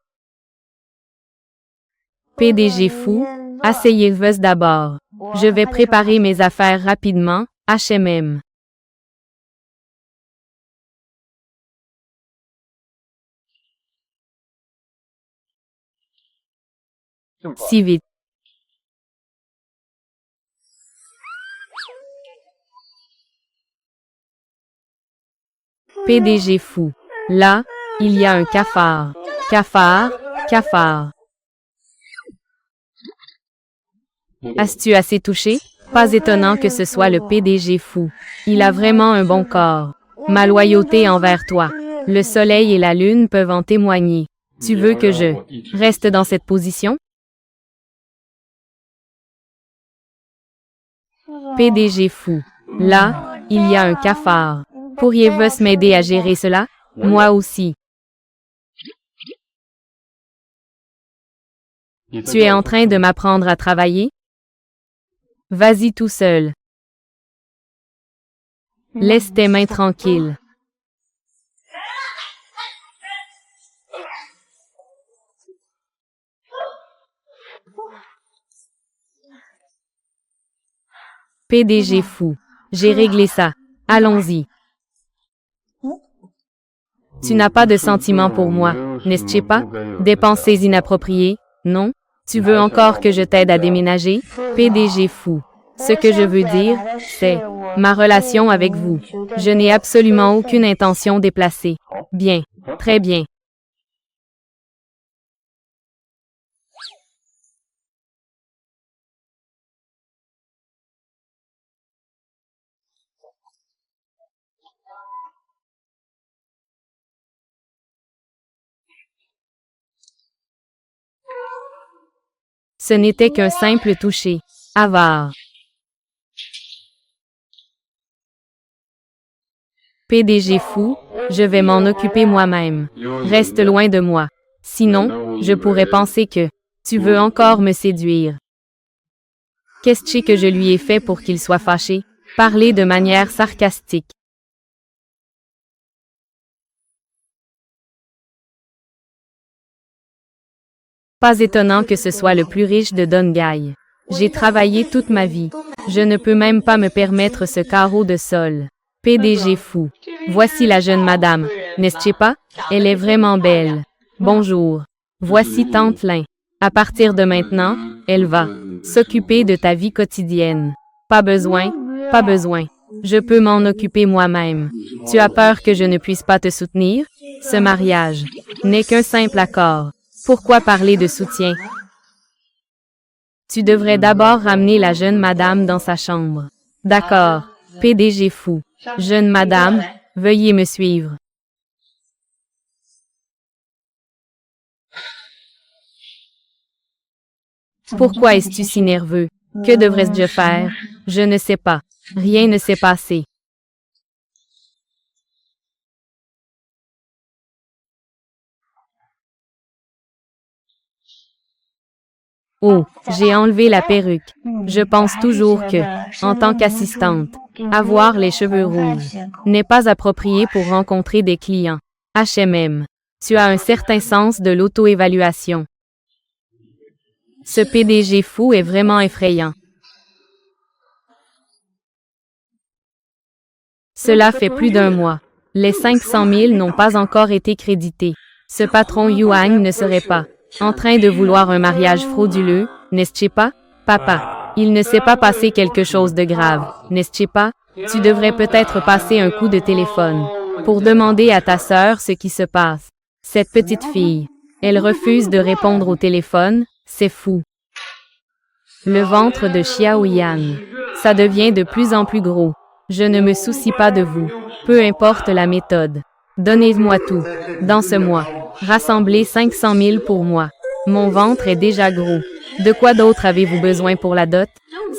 PDG Fou, asseyez-vous d'abord. Je vais préparer mes affaires rapidement, HMM. Si vite. PDG fou. Là, il y a un cafard. Cafard, cafard. As-tu assez touché? Pas étonnant que ce soit le PDG fou. Il a vraiment un bon corps. Ma loyauté envers toi. Le soleil et la lune peuvent en témoigner. Tu veux que je reste dans cette position? PDG fou. Là, il y a un cafard. Pourriez-vous m'aider à gérer cela? Moi aussi. Tu es en train de m'apprendre à travailler? Vas-y tout seul. Laisse tes mains tranquilles. PDG fou. J'ai réglé ça. Allons-y. Tu n'as pas de sentiments pour moi, n'est-ce pas? Des pensées inappropriées, non? Tu veux encore que je t'aide à déménager? PDG fou. Ce que je veux dire, c'est ma relation avec vous. Je n'ai absolument aucune intention déplacée. Bien. Très bien. Ce n'était qu'un simple toucher. Avare. PDG fou, je vais m'en occuper moi-même. Reste loin de moi. Sinon, je pourrais penser que tu veux encore me séduire. Qu'est-ce que je lui ai fait pour qu'il soit fâché? Parler de manière sarcastique. Pas étonnant que ce soit le plus riche de Dongai. J'ai travaillé toute ma vie. Je ne peux même pas me permettre ce carreau de sol. PDG fou. Voici la jeune madame, n'est-ce pas? Elle est vraiment belle. Bonjour. Voici Tante Lin. À partir de maintenant, elle va s'occuper de ta vie quotidienne. Pas besoin, pas besoin. Je peux m'en occuper moi-même. Tu as peur que je ne puisse pas te soutenir? Ce mariage n'est qu'un simple accord. Pourquoi parler de soutien? Tu devrais d'abord ramener la jeune madame dans sa chambre. D'accord. PDG fou. Jeune madame, veuillez me suivre. Pourquoi es-tu si nerveux? Que devrais-je faire? Je ne sais pas. Rien ne s'est passé. Oh, j'ai enlevé la perruque. Je pense toujours que, en tant qu'assistante, avoir les cheveux rouges n'est pas approprié pour rencontrer des clients. HMM. Tu as un certain sens de l'auto-évaluation. Ce PDG fou est vraiment effrayant. Cela fait plus d'un mois. Les 500 000 n'ont pas encore été crédités. Ce patron Yuan ne serait pas en train de vouloir un mariage frauduleux, n'est-ce pas? Papa, il ne s'est pas passé quelque chose de grave, n'est-ce pas? Tu devrais peut-être passer un coup de téléphone pour demander à ta sœur ce qui se passe. Cette petite fille, elle refuse de répondre au téléphone, c'est fou. Le ventre de Xiaoyan, ça devient de plus en plus gros. Je ne me soucie pas de vous. Peu importe la méthode. Donnez-moi tout. Dans ce mois, rassemblez 500 000 pour moi. Mon ventre est déjà gros. De quoi d'autre avez-vous besoin pour la dot?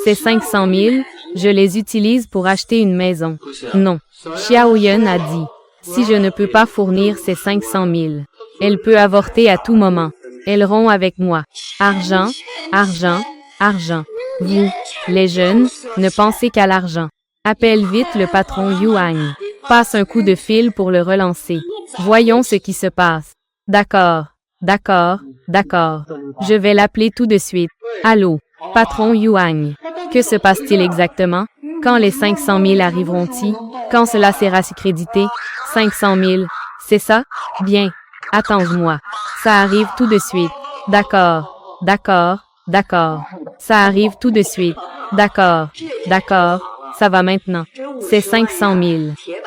Ces 500 000, je les utilise pour acheter une maison. Non. Xiaoyan a dit, si je ne peux pas fournir ces 500 000, elle peut avorter à tout moment. Elle rompt avec moi. Argent, argent, argent. Vous, les jeunes, ne pensez qu'à l'argent. Appelle vite le patron Yuan. Passe un coup de fil pour le relancer. Voyons ce qui se passe. D'accord, d'accord, d'accord. Je vais l'appeler tout de suite. Allô, patron Yuan. Que se passe-t-il exactement? Quand les 500 000 arriveront-ils? Quand cela sera crédité? 500 000, c'est ça? Bien. Attends-moi. Ça arrive tout de suite. D'accord, d'accord, d'accord. Ça arrive tout de suite. D'accord, d'accord. Ça va maintenant. C'est 500 000.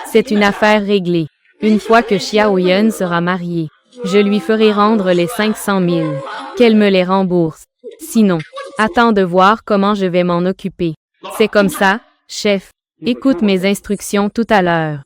C'est une affaire réglée. Une fois que Xiaoyun sera mariée, je lui ferai rendre les 500 000. Qu'elle me les rembourse. Sinon, attends de voir comment je vais m'en occuper. C'est comme ça, chef. Écoute mes instructions tout à l'heure.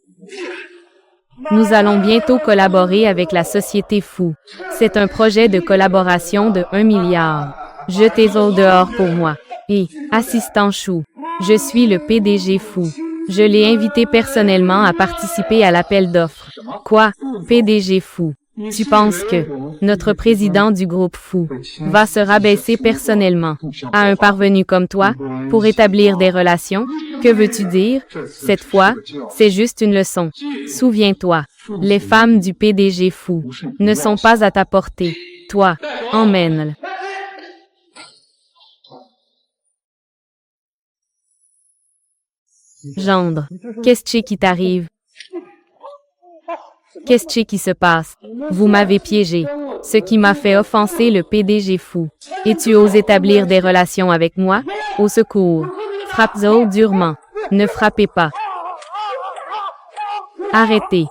Nous allons bientôt collaborer avec la société Fou. C'est un projet de collaboration de 1 milliard. Jetez-le dehors pour moi. Et, assistant Chou, je suis le PDG Fou. Je l'ai invité personnellement à participer à l'appel d'offres. Quoi? PDG Fou. Tu penses que notre président du groupe Fou va se rabaisser personnellement à un parvenu comme toi pour établir des relations? Que veux-tu dire? Cette fois, c'est juste une leçon. Souviens-toi, les femmes du PDG Fou ne sont pas à ta portée. Toi, emmène-le. Gendre, qu'est-ce qui t'arrive? Qu'est-ce qui se passe? Vous m'avez piégé, ce qui m'a fait offenser le PDG Fou. Et tu oses établir des relations avec moi? Au secours. Frappe-le durement. Ne frappez pas. Arrêtez.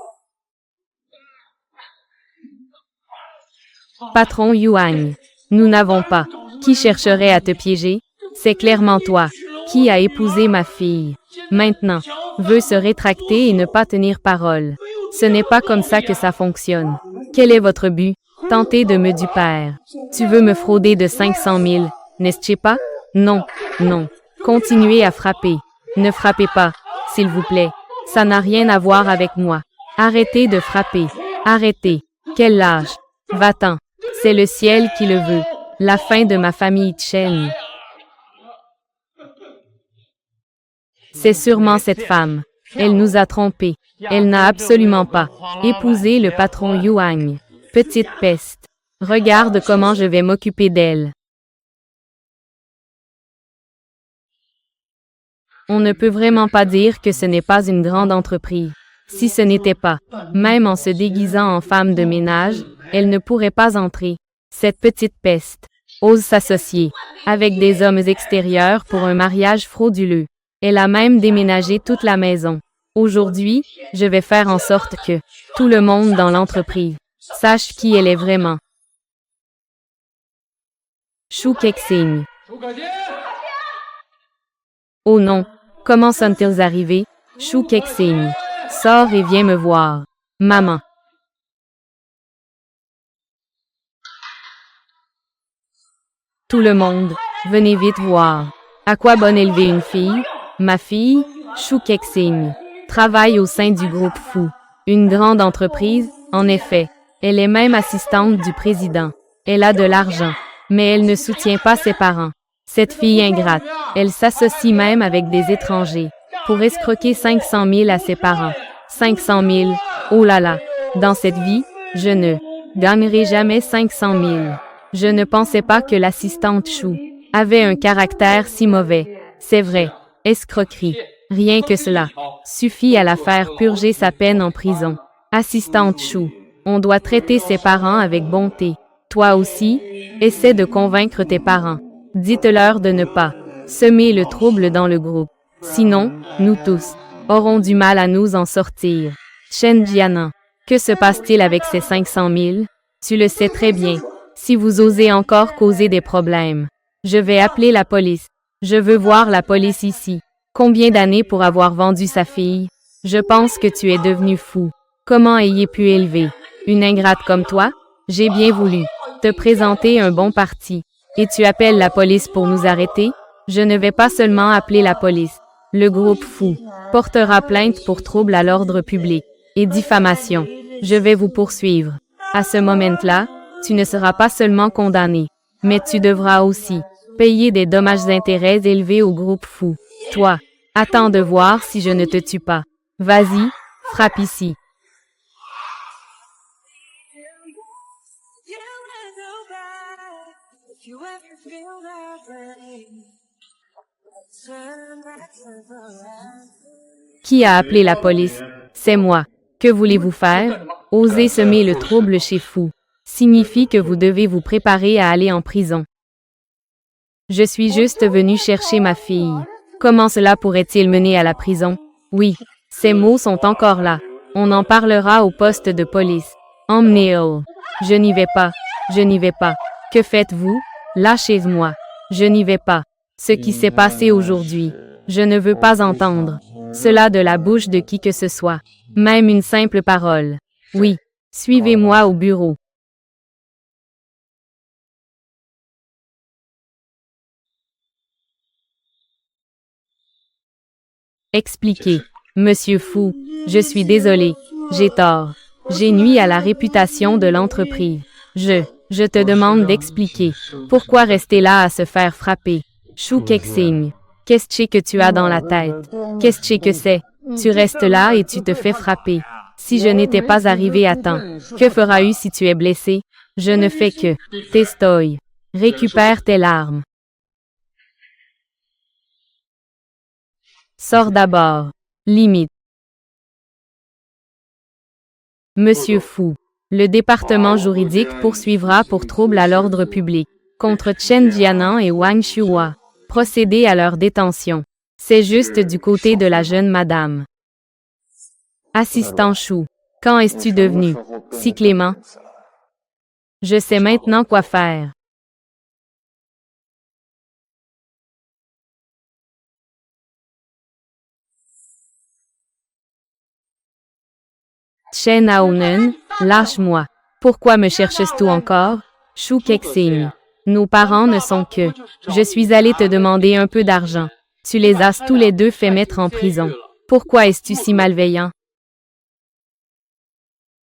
Patron Yuan, nous n'avons pas. Qui chercherait à te piéger? C'est clairement toi, qui a épousé ma fille. Maintenant, veut se rétracter et ne pas tenir parole. Ce n'est pas comme ça que ça fonctionne. Quel est votre but? Tenter de me duper. Tu veux me frauder de 500 000, n'est-ce pas? Non, non. Continuez à frapper. Ne frappez pas, s'il vous plaît. Ça n'a rien à voir avec moi. Arrêtez de frapper. Arrêtez. Quel lâche. Va-t'en. C'est le ciel qui le veut. La fin de ma famille Chen. C'est sûrement cette femme. Elle nous a trompés. Elle n'a absolument pas épousé le patron Yuan. Petite peste. Regarde comment je vais m'occuper d'elle. On ne peut vraiment pas dire que ce n'est pas une grande entreprise. Si ce n'était pas, même en se déguisant en femme de ménage, elle ne pourrait pas entrer. Cette petite peste ose s'associer avec des hommes extérieurs pour un mariage frauduleux. Elle a même déménagé toute la maison. Aujourd'hui, je vais faire en sorte que tout le monde dans l'entreprise sache qui elle est vraiment. Chou Kexing. Oh non, comment sont-ils arrivés? Chou Kexing. Sors et viens me voir. Maman. Tout le monde, venez vite voir. À quoi bon élever une fille? Ma fille, Chou Kexing, travaille au sein du groupe Fou. Une grande entreprise, en effet. Elle est même assistante du président. Elle a de l'argent, mais elle ne soutient pas ses parents. Cette fille ingrate, elle s'associe même avec des étrangers pour escroquer 500 000 à ses parents. 500 000, oh là là, dans cette vie, je ne gagnerai jamais 500 000. Je ne pensais pas que l'assistante Chou avait un caractère si mauvais. C'est vrai, escroquerie, rien que cela. Suffit à la faire purger sa peine en prison. Assistante Chou, on doit traiter ses parents avec bonté. Toi aussi, essaie de convaincre tes parents. Dites-leur de ne pas semer le trouble dans le groupe. Sinon, nous tous aurons du mal à nous en sortir. Chen Jianan, que se passe-t-il avec ces 500 000? Tu le sais très bien. Si vous osez encore causer des problèmes, je vais appeler la police. Je veux voir la police ici. Combien d'années pour avoir vendu sa fille? Je pense que tu es devenu fou. Comment ayez pu élever une ingrate comme toi? J'ai bien voulu te présenter un bon parti. Et tu appelles la police pour nous arrêter? Je ne vais pas seulement appeler la police. Le groupe Fou portera plainte pour trouble à l'ordre public et diffamation. Je vais vous poursuivre. À ce moment-là, tu ne seras pas seulement condamné, mais tu devras aussi payer des dommages-intérêts élevés au groupe Fou. Toi, attends de voir si je ne te tue pas. Vas-y, frappe ici. Qui a appelé la police? C'est moi. Que voulez-vous faire? Oser semer le trouble chez Fou signifie que vous devez vous préparer à aller en prison. Je suis juste venu chercher ma fille. Comment cela pourrait-il mener à la prison? Oui, ces mots sont encore là. On en parlera au poste de police. Emmenez-le. Je n'y vais pas. Je n'y vais pas. Que faites-vous? Lâchez-moi. Je n'y vais pas. Ce qui s'est passé aujourd'hui. Je ne veux pas entendre cela de la bouche de qui que ce soit. Même une simple parole. Oui. Suivez-moi au bureau. Expliquez. Monsieur Fou, je suis désolé. J'ai tort. J'ai nui à la réputation de l'entreprise. Je te demande d'expliquer. Pourquoi rester là à se faire frapper? Chou Kexing. Qu'est-ce que tu as dans la tête? Qu'est-ce que c'est? Tu restes là et tu te fais frapper. Si je n'étais pas arrivé à temps, que feras-tu si tu es blessé? Je ne fais que. Testoy. Récupère tes larmes. Sors d'abord. Limite. Monsieur Fou. Le département juridique poursuivra pour trouble à l'ordre public contre Chen Jianan et Wang Shuhua. Procéder à leur détention. C'est juste du côté de la jeune madame. Assistant Chou. Quand es-tu devenu si clément? Je sais maintenant quoi faire. Chen Aonen, lâche-moi. Pourquoi me cherches-tu encore? Chou Kexing. Nos parents ne sont que. Je suis allé te demander un peu d'argent. Tu les as tous les deux fait mettre en prison. Pourquoi es-tu si malveillant?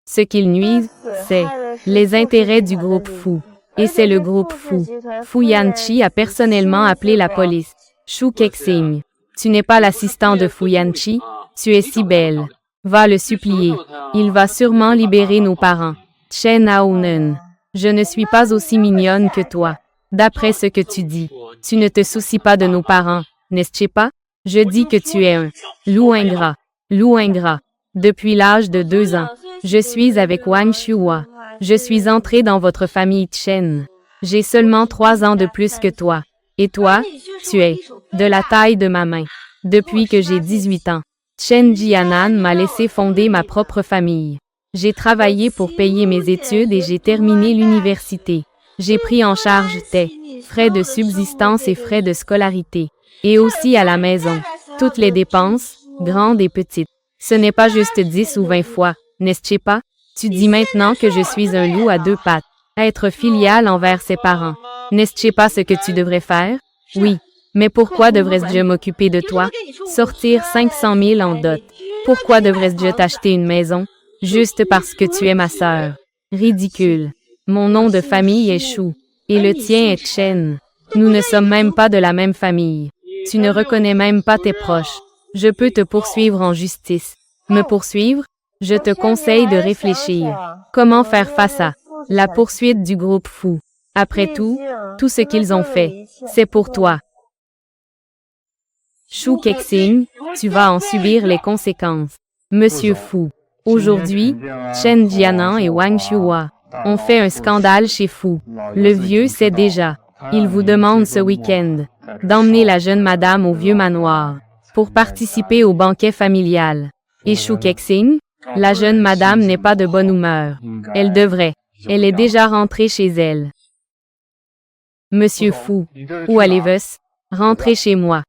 Ce qu'ils nuisent, c'est les intérêts du groupe Fou. Et c'est le groupe Fou. Fu Yanqi a personnellement appelé la police. Chou Kexing. Tu n'es pas l'assistant de Fu Yanqi? Tu es si belle. Va le supplier. Il va sûrement libérer nos parents. Chen Aonen. Je ne suis pas aussi mignonne que toi. D'après ce que tu dis, tu ne te soucies pas de nos parents, n'est-ce pas? Je dis que tu es un loup ingrat. Loup ingrat. Depuis l'âge de 2 ans, je suis avec Wang Shuhua. Je suis entré dans votre famille Chen. J'ai seulement 3 ans de plus que toi. Et toi, tu es de la taille de ma main. Depuis que j'ai 18 ans, Chen Jianan m'a laissé fonder ma propre famille. J'ai travaillé pour payer mes études et j'ai terminé l'université. J'ai pris en charge tes frais de subsistance et frais de scolarité. Et aussi à la maison. Toutes les dépenses, grandes et petites. Ce n'est pas juste 10 ou 20 fois, n'est-ce pas? Tu dis maintenant que je suis un loup à 2 pattes. Être filial envers ses parents. N'est-ce pas ce que tu devrais faire? Oui. Mais pourquoi devrais-je m'occuper de toi? Sortir 500 000 en dot. Pourquoi devrais-je t'acheter une maison? Juste parce que tu es ma sœur. Ridicule. Mon nom de famille est Chou. Et le tien est Chen. Nous ne sommes même pas de la même famille. Tu ne reconnais même pas tes proches. Je peux te poursuivre en justice. Me poursuivre? Je te conseille de réfléchir. Comment faire face à la poursuite du groupe Fou? Après tout ce qu'ils ont fait, c'est pour toi. Chou Kexing, tu vas en subir les conséquences. Monsieur Fou. Aujourd'hui, Chen Jianan et Wang Shuhua ont fait un scandale chez Fou. Le vieux sait déjà. Il vous demande ce week-end d'emmener la jeune madame au vieux manoir pour participer au banquet familial. Et Chou Kexing, la jeune madame n'est pas de bonne humeur. Elle devrait. Elle est déjà rentrée chez elle. Monsieur Fou, où allez-vous? Rentrez chez moi.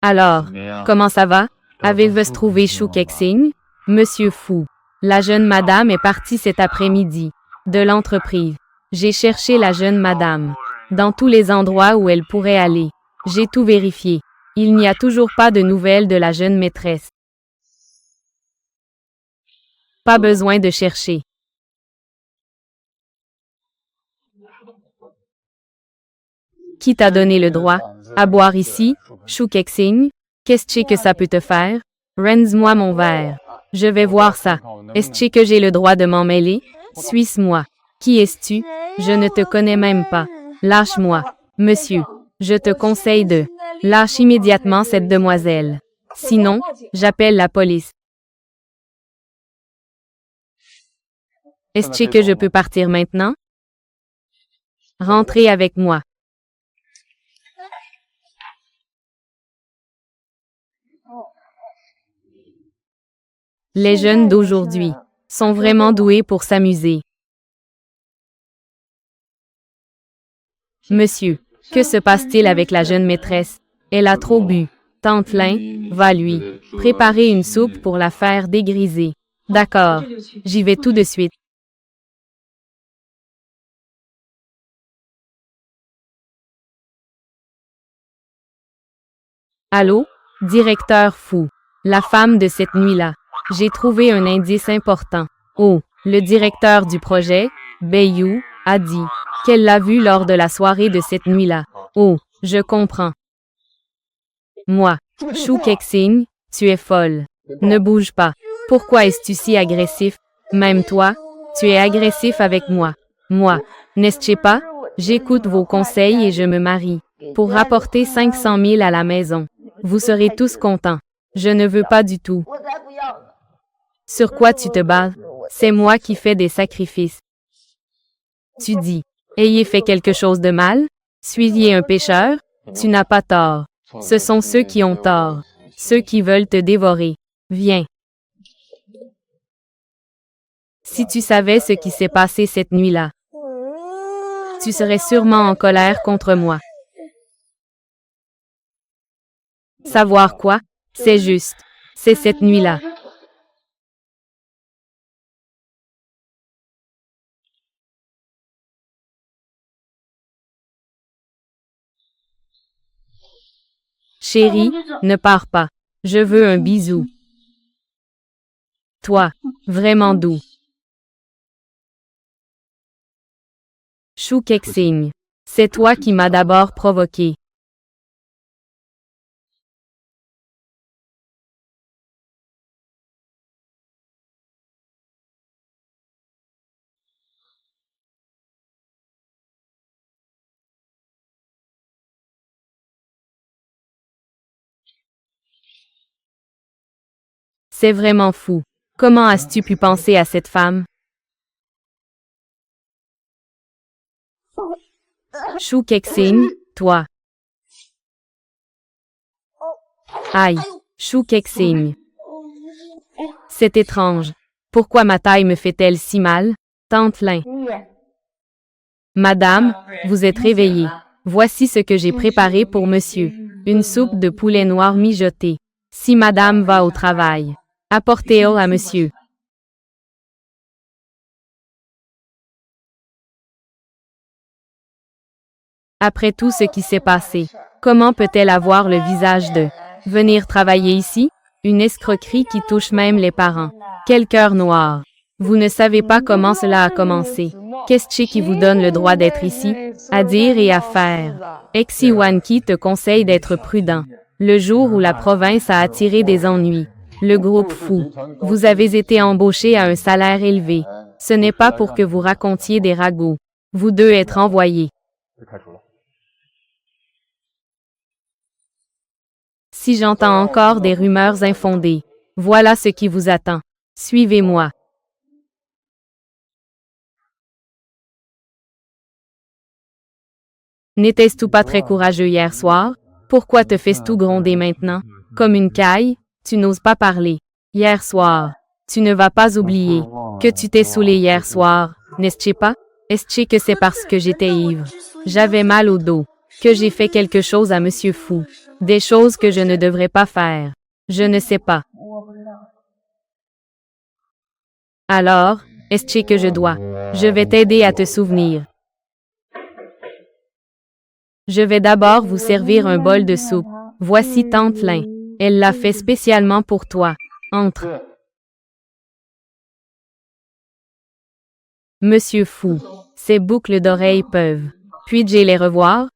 Alors, comment ça va? Avez-vous trouvé Chou Kexing? Monsieur Fou. La jeune madame est partie cet après-midi de l'entreprise. J'ai cherché la jeune madame dans tous les endroits où elle pourrait aller. J'ai tout vérifié. Il n'y a toujours pas de nouvelles de la jeune maîtresse. Pas besoin de chercher. Qui t'a donné le droit à boire ici? Chou Kexing? Qu'est-ce que ça peut te faire? Rense-moi mon verre. Je vais voir ça. Est-ce que j'ai le droit de m'en mêler? Suis-moi. Qui es-tu? Je ne te connais même pas. Lâche-moi. Monsieur, je te conseille de lâcher immédiatement cette demoiselle. Sinon, j'appelle la police. Est-ce que je peux partir maintenant? Rentrez avec moi. Les jeunes d'aujourd'hui sont vraiment doués pour s'amuser. Monsieur, que se passe-t-il avec la jeune maîtresse? Elle a trop bu. Tante Lin, va lui préparer une soupe pour la faire dégriser. D'accord, j'y vais tout de suite. Allô? Directeur fou. La femme de cette nuit-là. J'ai trouvé un indice important. Oh, le directeur du projet, Bayu, a dit qu'elle l'a vu lors de la soirée de cette nuit-là. Oh, je comprends. Moi, Chou Kexing, tu es folle. Ne bouge pas. Pourquoi es-tu si agressif? Même toi, tu es agressif avec moi. Moi, n'est-ce pas? J'écoute vos conseils et je me marie. Pour rapporter 500 000 à la maison. Vous serez tous contents. Je ne veux pas du tout. Sur quoi tu te bases? C'est moi qui fais des sacrifices. Tu dis, ayez fait quelque chose de mal? Suis-je un pécheur? Tu n'as pas tort. Ce sont ceux qui ont tort. Ceux qui veulent te dévorer. Viens. Si tu savais ce qui s'est passé cette nuit-là, tu serais sûrement en colère contre moi. Savoir quoi? C'est juste. C'est cette nuit-là. Chérie, ne pars pas. Je veux un bisou. Toi, vraiment doux. Chou Kexing. C'est toi qui m'as d'abord provoqué. C'est vraiment fou. Comment as-tu pu penser à cette femme? Chou Kexing, toi. Aïe, Chou Kexing. C'est étrange. Pourquoi ma taille me fait-elle si mal? Tante Lin. Madame, vous êtes réveillée. Voici ce que j'ai préparé pour monsieur. Une soupe de poulet noir mijoté. Si madame va au travail, apportez-le à monsieur. Après tout ce qui s'est passé, comment peut-elle avoir le visage de venir travailler ici? Une escroquerie qui touche même les parents. Quel cœur noir. Vous ne savez pas comment cela a commencé. Qu'est-ce qui vous donne le droit d'être ici? À dire et à faire. Exiwanki te conseille d'être prudent. Le jour où la province a attiré des ennuis. Le groupe fou. Vous avez été embauché à un salaire élevé. Ce n'est pas pour que vous racontiez des ragots. Vous deux être envoyés. Si j'entends encore des rumeurs infondées, voilà ce qui vous attend. Suivez-moi. N'étais-tu pas très courageux hier soir? Pourquoi te fais-tu gronder maintenant? Comme une caille, tu n'oses pas parler. Hier soir, tu ne vas pas oublier que tu t'es saoulé hier soir, n'est-ce pas? Est-ce que c'est parce que j'étais ivre? J'avais mal au dos, que j'ai fait quelque chose à Monsieur Fou. Des choses que je ne devrais pas faire. Je ne sais pas. Alors, est-ce que je dois? Je vais t'aider à te souvenir. Je vais d'abord vous servir un bol de soupe. Voici Tante Lin. Elle l'a fait spécialement pour toi. Entre. Monsieur Fou. Ces boucles d'oreilles peuvent. Puis-je les revoir?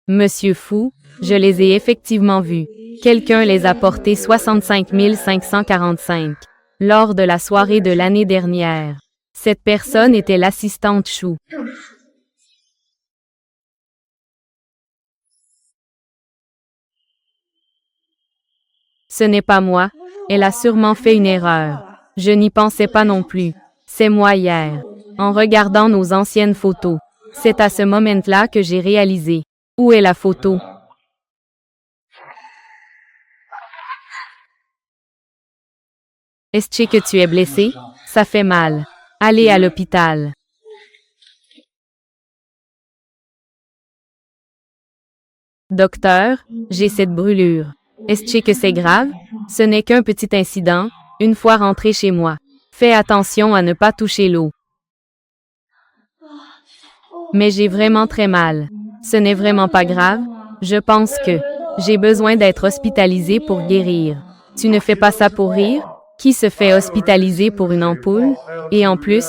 Monsieur Fou, je les ai effectivement vus. Quelqu'un les a portés 65 545 lors de la soirée de l'année dernière. Cette personne était l'assistante Chou. Ce n'est pas moi. Elle a sûrement fait une erreur. Je n'y pensais pas non plus. C'est moi hier. En regardant nos anciennes photos. C'est à ce moment-là que j'ai réalisé. Où est la photo? Est-ce que tu es blessé? Ça fait mal. Allez à l'hôpital. Docteur, j'ai cette brûlure. Est-ce que c'est grave? Ce n'est qu'un petit incident, une fois rentré chez moi. Fais attention à ne pas toucher l'eau. Mais j'ai vraiment très mal. Ce n'est vraiment pas grave. Je pense que j'ai besoin d'être hospitalisé pour guérir. Tu ne fais pas ça pour rire? Qui se fait hospitaliser pour une ampoule? Et en plus,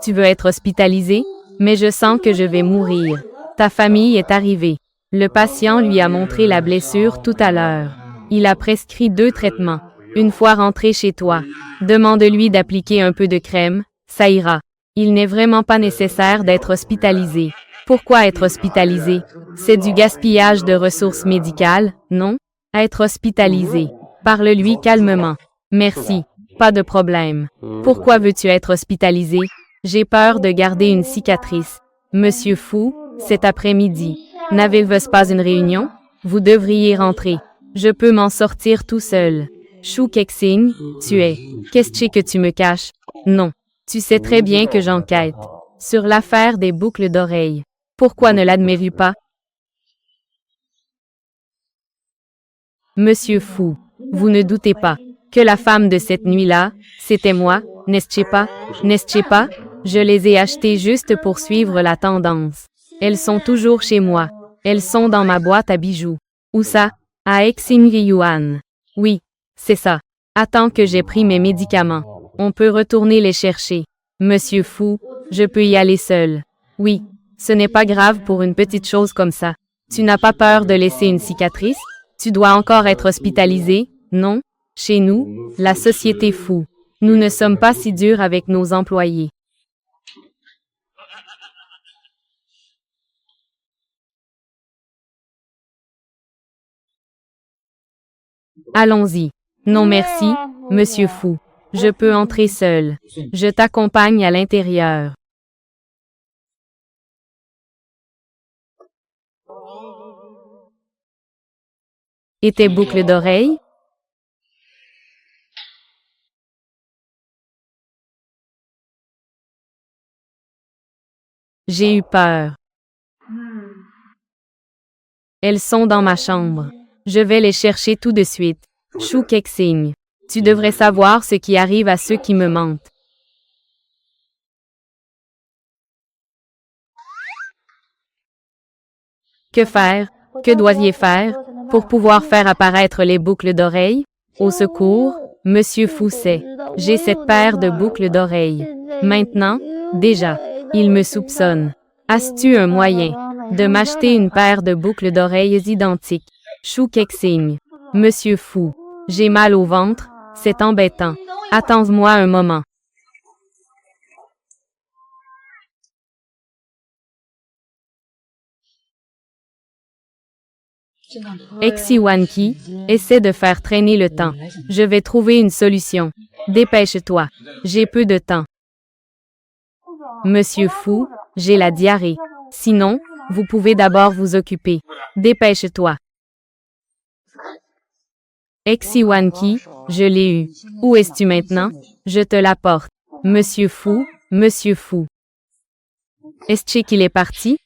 tu veux être hospitalisé? Mais je sens que je vais mourir. Ta famille est arrivée. Le patient lui a montré la blessure tout à l'heure. Il a prescrit 2 traitements. Une fois rentré chez toi, demande-lui d'appliquer un peu de crème, ça ira. Il n'est vraiment pas nécessaire d'être hospitalisé. Pourquoi être hospitalisé? C'est du gaspillage de ressources médicales, non? Être hospitalisé. Parle-lui calmement. Merci. Pas de problème. Pourquoi veux-tu être hospitalisé? J'ai peur de garder une cicatrice. Monsieur Fou, cet après-midi. N'avez-vous pas une réunion? Vous devriez rentrer. Je peux m'en sortir tout seul. Chou Kexing, tu es. Qu'est-ce que tu me caches? Non. Tu sais très bien que j'enquête sur l'affaire des boucles d'oreilles. Pourquoi ne l'admets-tu pas? Monsieur Fou, vous ne doutez pas que la femme de cette nuit-là, c'était moi, n'est-ce pas? N'est-ce pas? Je les ai achetées juste pour suivre la tendance. Elles sont toujours chez moi. Elles sont dans ma boîte à bijoux. Où ça? À Exing-Yuan. Oui, c'est ça. Attends que j'ai pris mes médicaments. On peut retourner les chercher. Monsieur Fou, je peux y aller seul. Oui, ce n'est pas grave pour une petite chose comme ça. Tu n'as pas peur de laisser une cicatrice? Tu dois encore être hospitalisé, non? Chez nous, la société fou. Nous ne sommes pas si durs avec nos employés. Allons-y. Non merci, monsieur Fou. Je peux entrer seul. Je t'accompagne à l'intérieur. Et tes boucles d'oreilles? J'ai eu peur. Elles sont dans ma chambre. Je vais les chercher tout de suite. Chou Kexing. Tu devrais savoir ce qui arrive à ceux qui me mentent. Que faire? Que dois-je faire pour pouvoir faire apparaître les boucles d'oreilles? Au secours, Monsieur Fousset. J'ai cette paire de boucles d'oreilles. Maintenant, déjà, il me soupçonne. As-tu un moyen de m'acheter une paire de boucles d'oreilles identiques? Chou Kexing. Monsieur Fou. J'ai mal au ventre, c'est embêtant. Attends-moi un moment. Exiwanki, essaie de faire traîner le temps. Je vais trouver une solution. Dépêche-toi. J'ai peu de temps. Monsieur Fou, j'ai la diarrhée. Sinon, vous pouvez d'abord vous occuper. Dépêche-toi. Exiwanki, je l'ai eu. Où es-tu maintenant? Je te l'apporte. Monsieur Fou, Monsieur Fou. Est-ce qu'il est parti?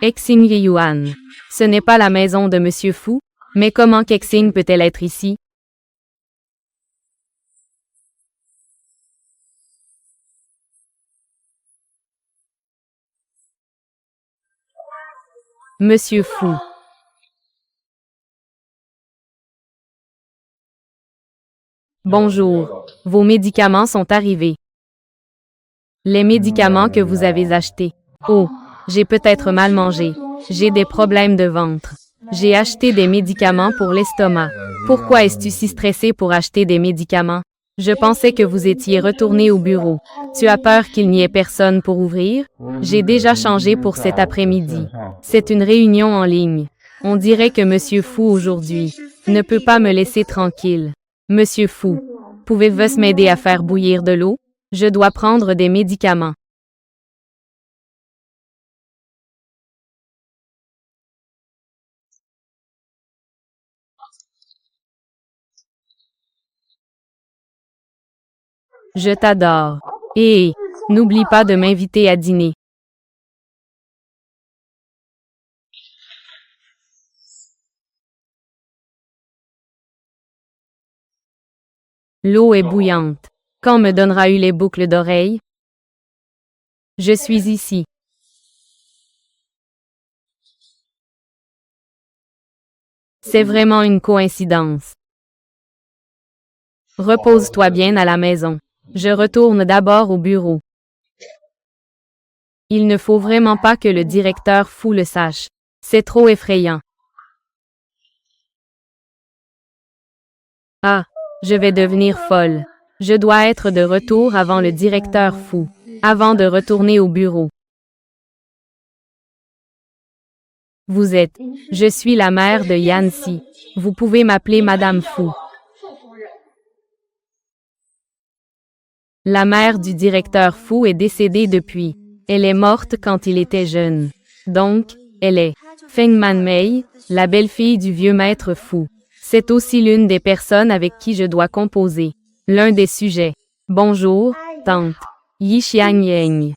Exing Yuan. Ce n'est pas la maison de Monsieur Fou, mais comment Kexing peut-elle être ici? Monsieur Fou. Bonjour. Vos médicaments sont arrivés. Les médicaments que vous avez achetés. Oh, j'ai peut-être mal mangé. J'ai des problèmes de ventre. J'ai acheté des médicaments pour l'estomac. Pourquoi es-tu si stressé pour acheter des médicaments? Je pensais que vous étiez retourné au bureau. Tu as peur qu'il n'y ait personne pour ouvrir? J'ai déjà changé pour cet après-midi. C'est une réunion en ligne. On dirait que Monsieur Fou aujourd'hui ne peut pas me laisser tranquille. Monsieur Fou, pouvez-vous m'aider à faire bouillir de l'eau? Je dois prendre des médicaments. Je t'adore. Et n'oublie pas de m'inviter à dîner. L'eau est bouillante. Quand me donneras-tu les boucles d'oreilles? Je suis ici. C'est vraiment une coïncidence. Repose-toi bien à la maison. Je retourne d'abord au bureau. Il ne faut vraiment pas que le directeur fou le sache. C'est trop effrayant. Ah, je vais devenir folle. Je dois être de retour avant le directeur fou, avant de retourner au bureau. Vous êtes. Je suis la mère de Yancy. Vous pouvez m'appeler Madame Fou. La mère du directeur fou est décédée depuis. Elle est morte quand il était jeune. Donc, elle est Feng Man-mei, la belle-fille du vieux maître fou. C'est aussi l'une des personnes avec qui je dois composer. L'un des sujets. Bonjour, tante. Yi Xiangyang.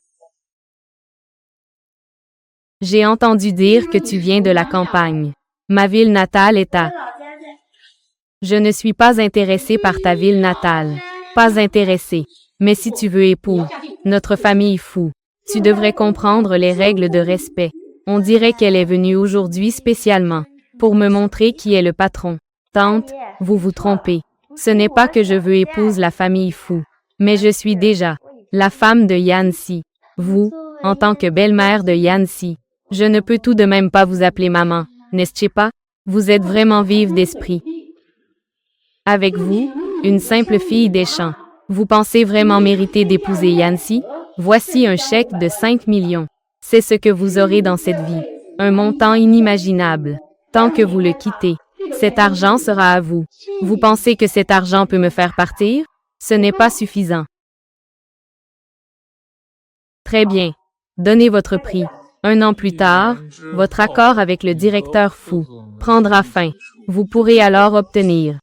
J'ai entendu dire que tu viens de la campagne. Ma ville natale est à... Je ne suis pas intéressée par ta ville natale. Pas intéressée. Mais si tu veux époux, notre famille fou, tu devrais comprendre les règles de respect. On dirait qu'elle est venue aujourd'hui spécialement pour me montrer qui est le patron. Tante, vous vous trompez. Ce n'est pas que je veux épouser la famille fou, mais je suis déjà la femme de Yancy. Vous, en tant que belle-mère de Yancy, je ne peux tout de même pas vous appeler maman, n'est-ce pas? Vous êtes vraiment vive d'esprit. Avec vous, une simple fille des champs. Vous pensez vraiment mériter d'épouser Yancy? Voici un chèque de 5 millions. C'est ce que vous aurez dans cette vie. Un montant inimaginable. Tant que vous le quittez, cet argent sera à vous. Vous pensez que cet argent peut me faire partir? Ce n'est pas suffisant. Très bien. Donnez votre prix. 1 an plus tard, votre accord avec le directeur fou prendra fin. Vous pourrez alors obtenir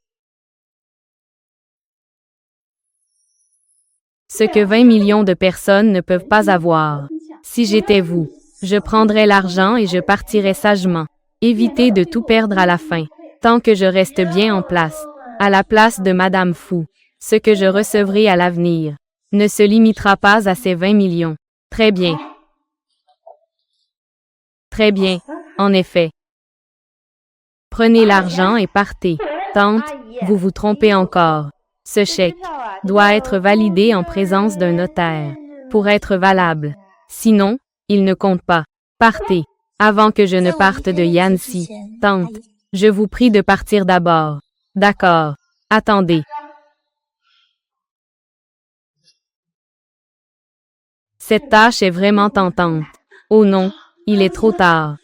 ce que 20 millions de personnes ne peuvent pas avoir. Si j'étais vous, je prendrais l'argent et je partirais sagement. Évitez de tout perdre à la fin, tant que je reste bien en place, à la place de Madame Fou. Ce que je recevrai à l'avenir ne se limitera pas à ces 20 millions. Très bien. Très bien, en effet. Prenez l'argent et partez. Tante, vous vous trompez encore. Ce chèque doit être validé en présence d'un notaire pour être valable. Sinon, il ne compte pas. Partez. Avant que je ne parte de Yancy. Tante, je vous prie de partir d'abord. D'accord. Attendez. Cette tâche est vraiment tentante. Oh non, il est trop tard.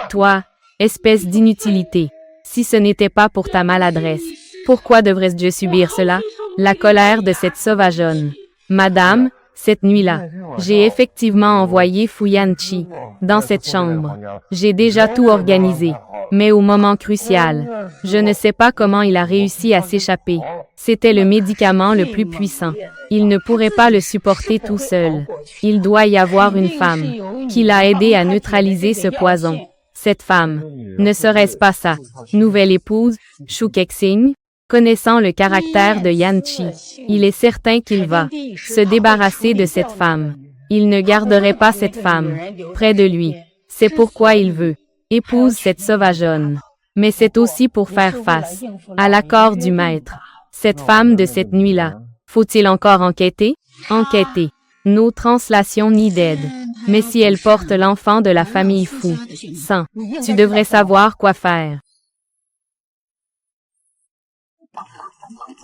Toi, espèce d'inutilité. Si ce n'était pas pour ta maladresse, pourquoi devrais-je subir cela? La colère de cette sauvageonne. Madame, cette nuit-là, j'ai effectivement envoyé Fu Yanchi dans cette chambre. J'ai déjà tout organisé. Mais au moment crucial, je ne sais pas comment il a réussi à s'échapper. C'était le médicament le plus puissant. Il ne pourrait pas le supporter tout seul. Il doit y avoir une femme qui l'a aidé à neutraliser ce poison. Cette femme, ne serait-ce pas sa nouvelle épouse, Shu Kexing? Connaissant le caractère de Yanchi, il est certain qu'il va se débarrasser de cette femme. Il ne garderait pas cette femme près de lui. C'est pourquoi il veut épouse cette sauvageonne. Mais c'est aussi pour faire face à l'accord du maître. Cette femme de cette nuit-là. Faut-il encore enquêter? Enquêter. No translation needed. Mais si elle porte l'enfant de la famille fou, sans, tu devrais savoir quoi faire.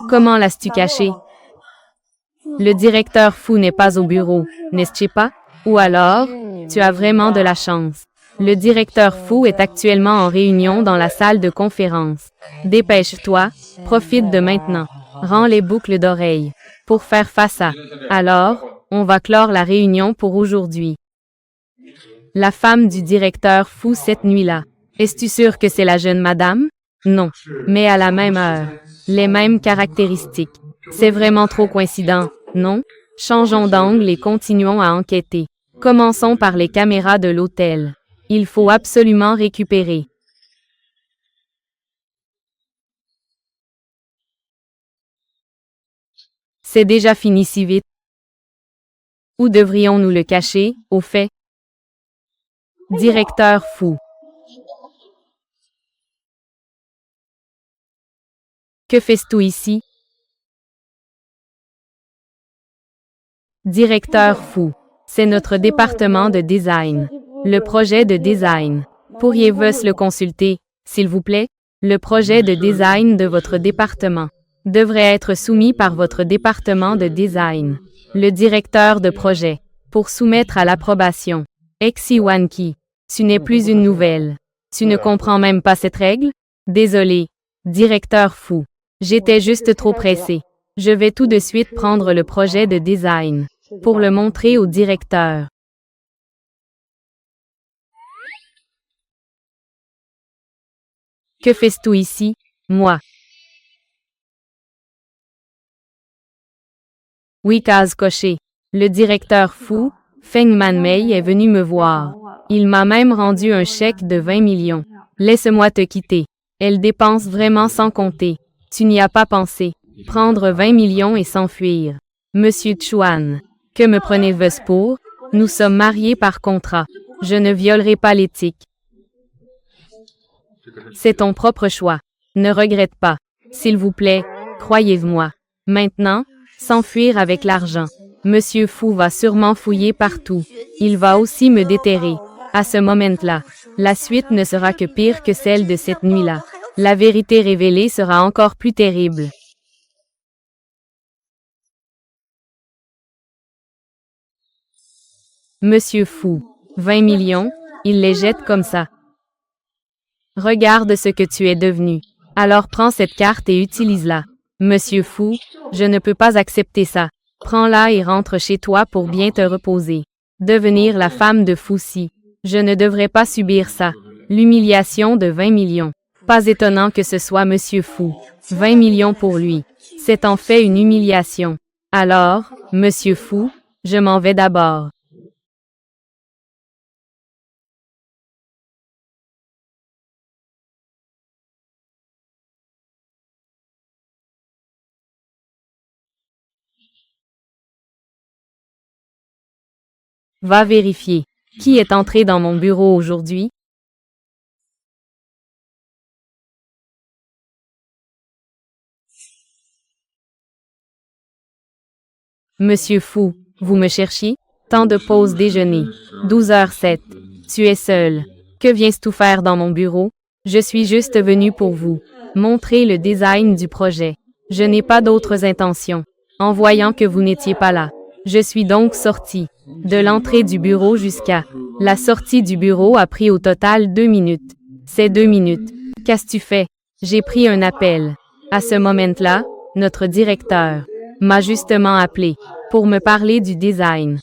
Comment l'as-tu caché? Le directeur fou n'est pas au bureau, n'est-ce pas? Ou alors, tu as vraiment de la chance. Le directeur fou est actuellement en réunion dans la salle de conférence. Dépêche-toi, profite de maintenant. Rends les boucles d'oreilles. Pour faire face à. Alors, on va clore la réunion pour aujourd'hui. La femme du directeur fou cette nuit-là. Es-tu sûr que c'est la jeune madame? Non. Mais à la même heure. Les mêmes caractéristiques. C'est vraiment trop coïncident, non? Changeons d'angle et continuons à enquêter. Commençons par les caméras de l'hôtel. Il faut absolument récupérer. C'est déjà fini si vite. Où devrions-nous le cacher, au fait? Directeur fou. Que fais-tu ici? Directeur fou. C'est notre département de design. Le projet de design. Pourriez-vous le consulter, s'il vous plaît? Le projet de design de votre département devrait être soumis par votre département de design. Le directeur de projet. Pour soumettre à l'approbation. Exiwanki. Tu n'es plus une nouvelle. Tu ne comprends même pas cette règle? Désolé. Directeur fou. J'étais juste trop pressé. Je vais tout de suite prendre le projet de design pour le montrer au directeur. Que fais-tu ici, moi? Oui, case cochée. Le directeur fou, Feng Manmei, est venu me voir. Il m'a même rendu un chèque de 20 millions. Laisse-moi te quitter. Elle dépense vraiment sans compter. Tu n'y as pas pensé. Prendre 20 millions et s'enfuir. Monsieur Chuan, que me prenez-vous pour? Nous sommes mariés par contrat. Je ne violerai pas l'éthique. C'est ton propre choix. Ne regrette pas. S'il vous plaît, croyez-moi. Maintenant, s'enfuir avec l'argent. Monsieur Fou va sûrement fouiller partout. Il va aussi me déterrer. À ce moment-là, la suite ne sera que pire que celle de cette nuit-là. La vérité révélée sera encore plus terrible. Monsieur Fou. 20 millions, il les jette comme ça. Regarde ce que tu es devenu. Alors prends cette carte et utilise-la. Monsieur Fou, je ne peux pas accepter ça. Prends-la et rentre chez toi pour bien te reposer. Devenir la femme de Fou-Si. Je ne devrais pas subir ça. L'humiliation de 20 millions. Pas étonnant que ce soit Monsieur Fou. 20 millions pour lui. C'est en fait une humiliation. Alors, Monsieur Fou, je m'en vais d'abord. Va vérifier. Qui est entré dans mon bureau aujourd'hui? Monsieur Fou, vous me cherchiez? Temps de pause déjeuner. 12h07. Tu es seul. Que viens-tu faire dans mon bureau? Je suis juste venu pour vous montrer le design du projet. Je n'ai pas d'autres intentions. En voyant que vous n'étiez pas là, je suis donc sorti. De l'entrée du bureau jusqu'à la sortie du bureau a pris au total 2 minutes. C'est 2 minutes. Qu'as-tu fait? J'ai pris un appel. À ce moment-là, notre directeur m'a justement appelé pour me parler du design.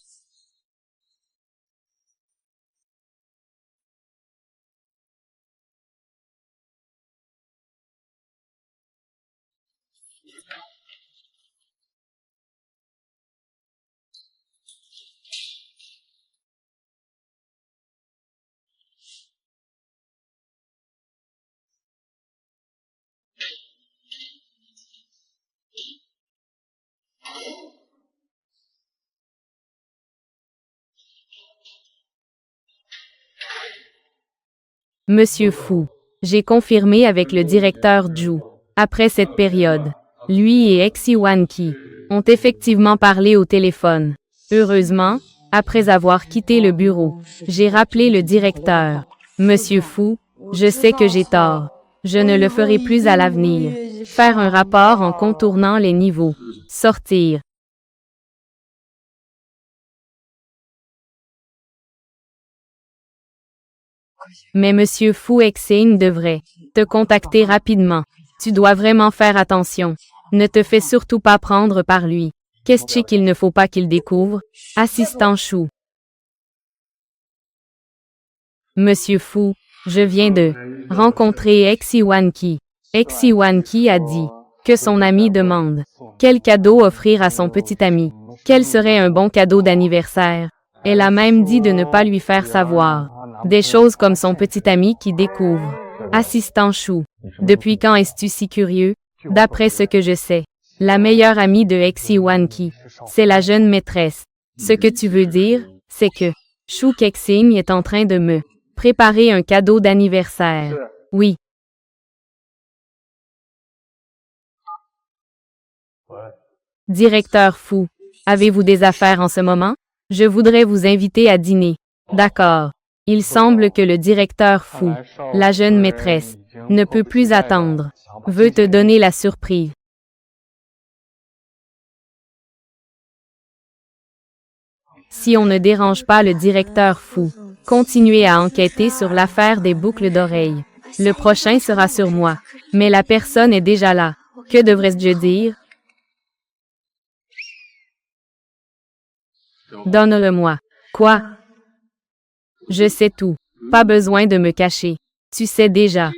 Monsieur Fou. J'ai confirmé avec le directeur Zhu. Après cette période, lui et Exiwanki ont effectivement parlé au téléphone. Heureusement, après avoir quitté le bureau, j'ai rappelé le directeur. Monsieur Fou, je sais que j'ai tort. Je ne le ferai plus à l'avenir. Faire un rapport en contournant les niveaux. Sortir. Mais Monsieur Fu Exing devrait te contacter rapidement. Tu dois vraiment faire attention. Ne te fais surtout pas prendre par lui. Qu'est-ce qu'il ne faut pas qu'il découvre? Assistant Chou. Monsieur Fu, je viens de rencontrer Exiwanki. Exiwanki a dit que son ami demande. Quel cadeau offrir à son petit ami? Quel serait un bon cadeau d'anniversaire? Elle a même dit de ne pas lui faire savoir. Des choses comme son petit ami qui découvre. Assistant Chou. Depuis quand es-tu si curieux? D'après ce que je sais, la meilleure amie de Exi Wanki, c'est la jeune maîtresse. Ce que tu veux dire, c'est que Chou Kexing est en train de me préparer un cadeau d'anniversaire. Oui. Directeur Fou, avez-vous des affaires en ce moment? Je voudrais vous inviter à dîner. D'accord. Il semble que le directeur Fou, la jeune maîtresse, ne peut plus attendre, veut te donner la surprise. Si on ne dérange pas le directeur Fou, continuez à enquêter sur l'affaire des boucles d'oreilles. Le prochain sera sur moi. Mais la personne est déjà là. Que devrais-je dire? Donne-le-moi. Quoi? Je sais tout. Pas besoin de me cacher. Tu sais déjà.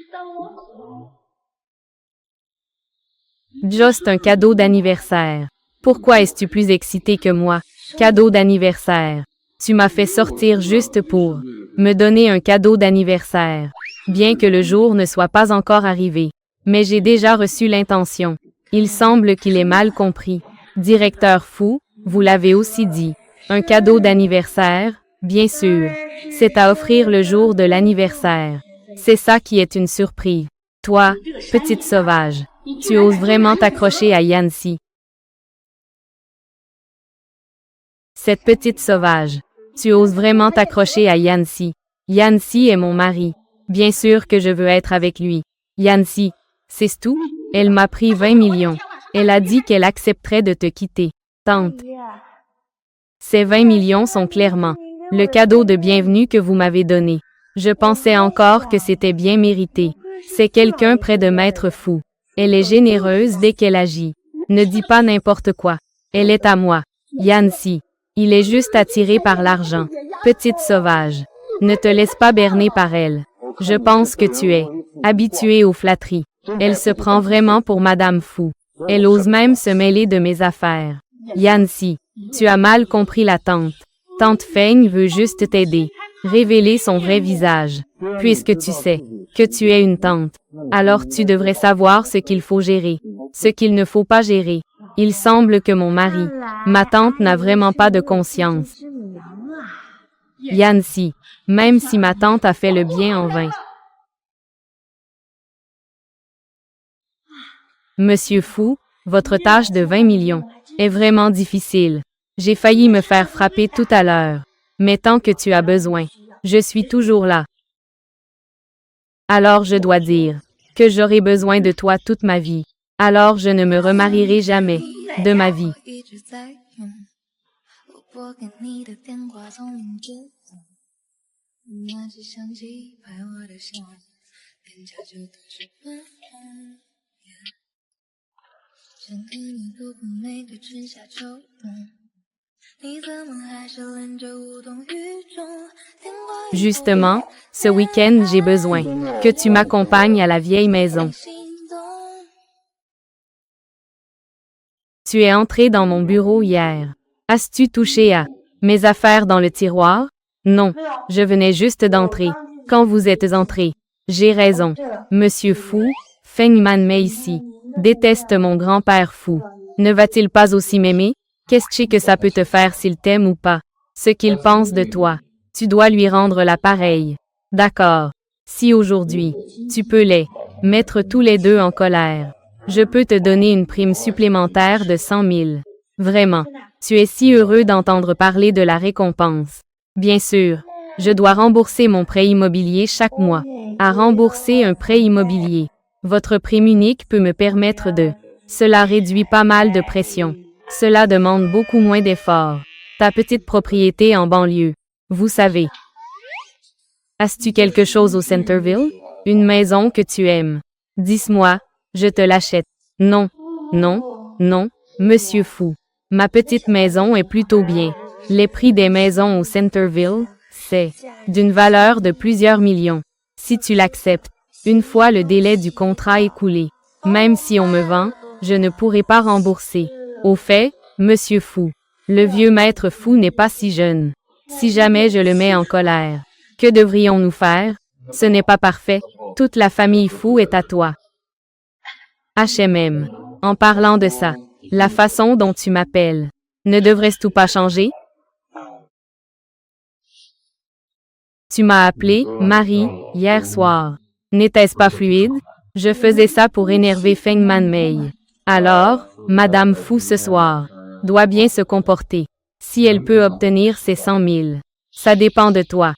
Juste un cadeau d'anniversaire. Pourquoi es-tu plus excité que moi? Cadeau d'anniversaire. Tu m'as fait sortir juste pour me donner un cadeau d'anniversaire. Bien que le jour ne soit pas encore arrivé. Mais j'ai déjà reçu l'intention. Il semble qu'il ait mal compris. Directeur Fou, vous l'avez aussi dit. Un cadeau d'anniversaire, bien sûr. C'est à offrir le jour de l'anniversaire. C'est ça qui est une surprise. Toi, petite sauvage, tu oses vraiment t'accrocher à Yancy. Cette petite sauvage, tu oses vraiment t'accrocher à Yancy. Yancy est mon mari. Bien sûr que je veux être avec lui. Yancy, c'est tout? Elle m'a pris 20 millions. Elle a dit qu'elle accepterait de te quitter. Tante. Ces 20 millions sont clairement le cadeau de bienvenue que vous m'avez donné. Je pensais encore que c'était bien mérité. C'est quelqu'un près de Maître Fou. Elle est généreuse dès qu'elle agit. Ne dis pas n'importe quoi. Elle est à moi. Yancy. Il est juste attiré par l'argent. Petite sauvage. Ne te laisse pas berner par elle. Je pense que tu es habituée aux flatteries. Elle se prend vraiment pour Madame Fou. Elle ose même se mêler de mes affaires. Yancy, tu as mal compris la tante. Tante Feng veut juste t'aider. Révéler son vrai visage. Puisque tu sais que tu es une tante, alors tu devrais savoir ce qu'il faut gérer, ce qu'il ne faut pas gérer. Il semble que mon mari, ma tante n'a vraiment pas de conscience. Yancy, même si ma tante a fait le bien en vain. Monsieur Fou, votre tâche de 20 millions est vraiment difficile. J'ai failli me faire frapper tout à l'heure. Mais tant que tu as besoin, je suis toujours là. Alors je dois dire que j'aurai besoin de toi toute ma vie. Alors je ne me remarierai jamais de ma vie. Justement, ce week-end j'ai besoin que tu m'accompagnes à la vieille maison. Tu es entré dans mon bureau hier. As-tu touché à mes affaires dans le tiroir? Non, je venais juste d'entrer. Quand vous êtes entré, j'ai raison. Monsieur Fou, Feng Man Mei ici, déteste mon grand-père Fou. Ne va-t-il pas aussi m'aimer? Qu'est-ce que ça peut te faire s'il t'aime ou pas? Ce qu'il pense de toi, tu dois lui rendre l'appareil. D'accord. Si aujourd'hui, tu peux les mettre tous les deux en colère, je peux te donner une prime supplémentaire de 100 000. Vraiment. Tu es si heureux d'entendre parler de la récompense. Bien sûr, je dois rembourser mon prêt immobilier chaque mois. À rembourser un prêt immobilier, votre prime unique peut me permettre de. Cela réduit pas mal de pression. Cela demande beaucoup moins d'efforts. Ta petite propriété en banlieue. Vous savez. As-tu quelque chose au Centerville? Une maison que tu aimes. Dis-moi, je te l'achète. Non, non, non, Monsieur Fou. Ma petite maison est plutôt bien. Les prix des maisons au Centerville, c'est d'une valeur de plusieurs millions. Si tu l'acceptes, une fois le délai du contrat écoulé, même si on me vend je ne pourrai pas rembourser. Au fait, monsieur fou, le vieux maître fou n'est pas si jeune. Si jamais je le mets en colère, que devrions-nous faire? Ce n'est pas parfait, toute la famille fou est à toi. HMM. En parlant de ça, la façon dont tu m'appelles, ne devrait-ce tout pas changer? Tu m'as appelé Marie hier soir. N'était-ce pas fluide? Je faisais ça pour énerver Feng Manmei. Alors, Madame Fou ce soir doit bien se comporter. Si elle peut obtenir ses 100 000, ça dépend de toi.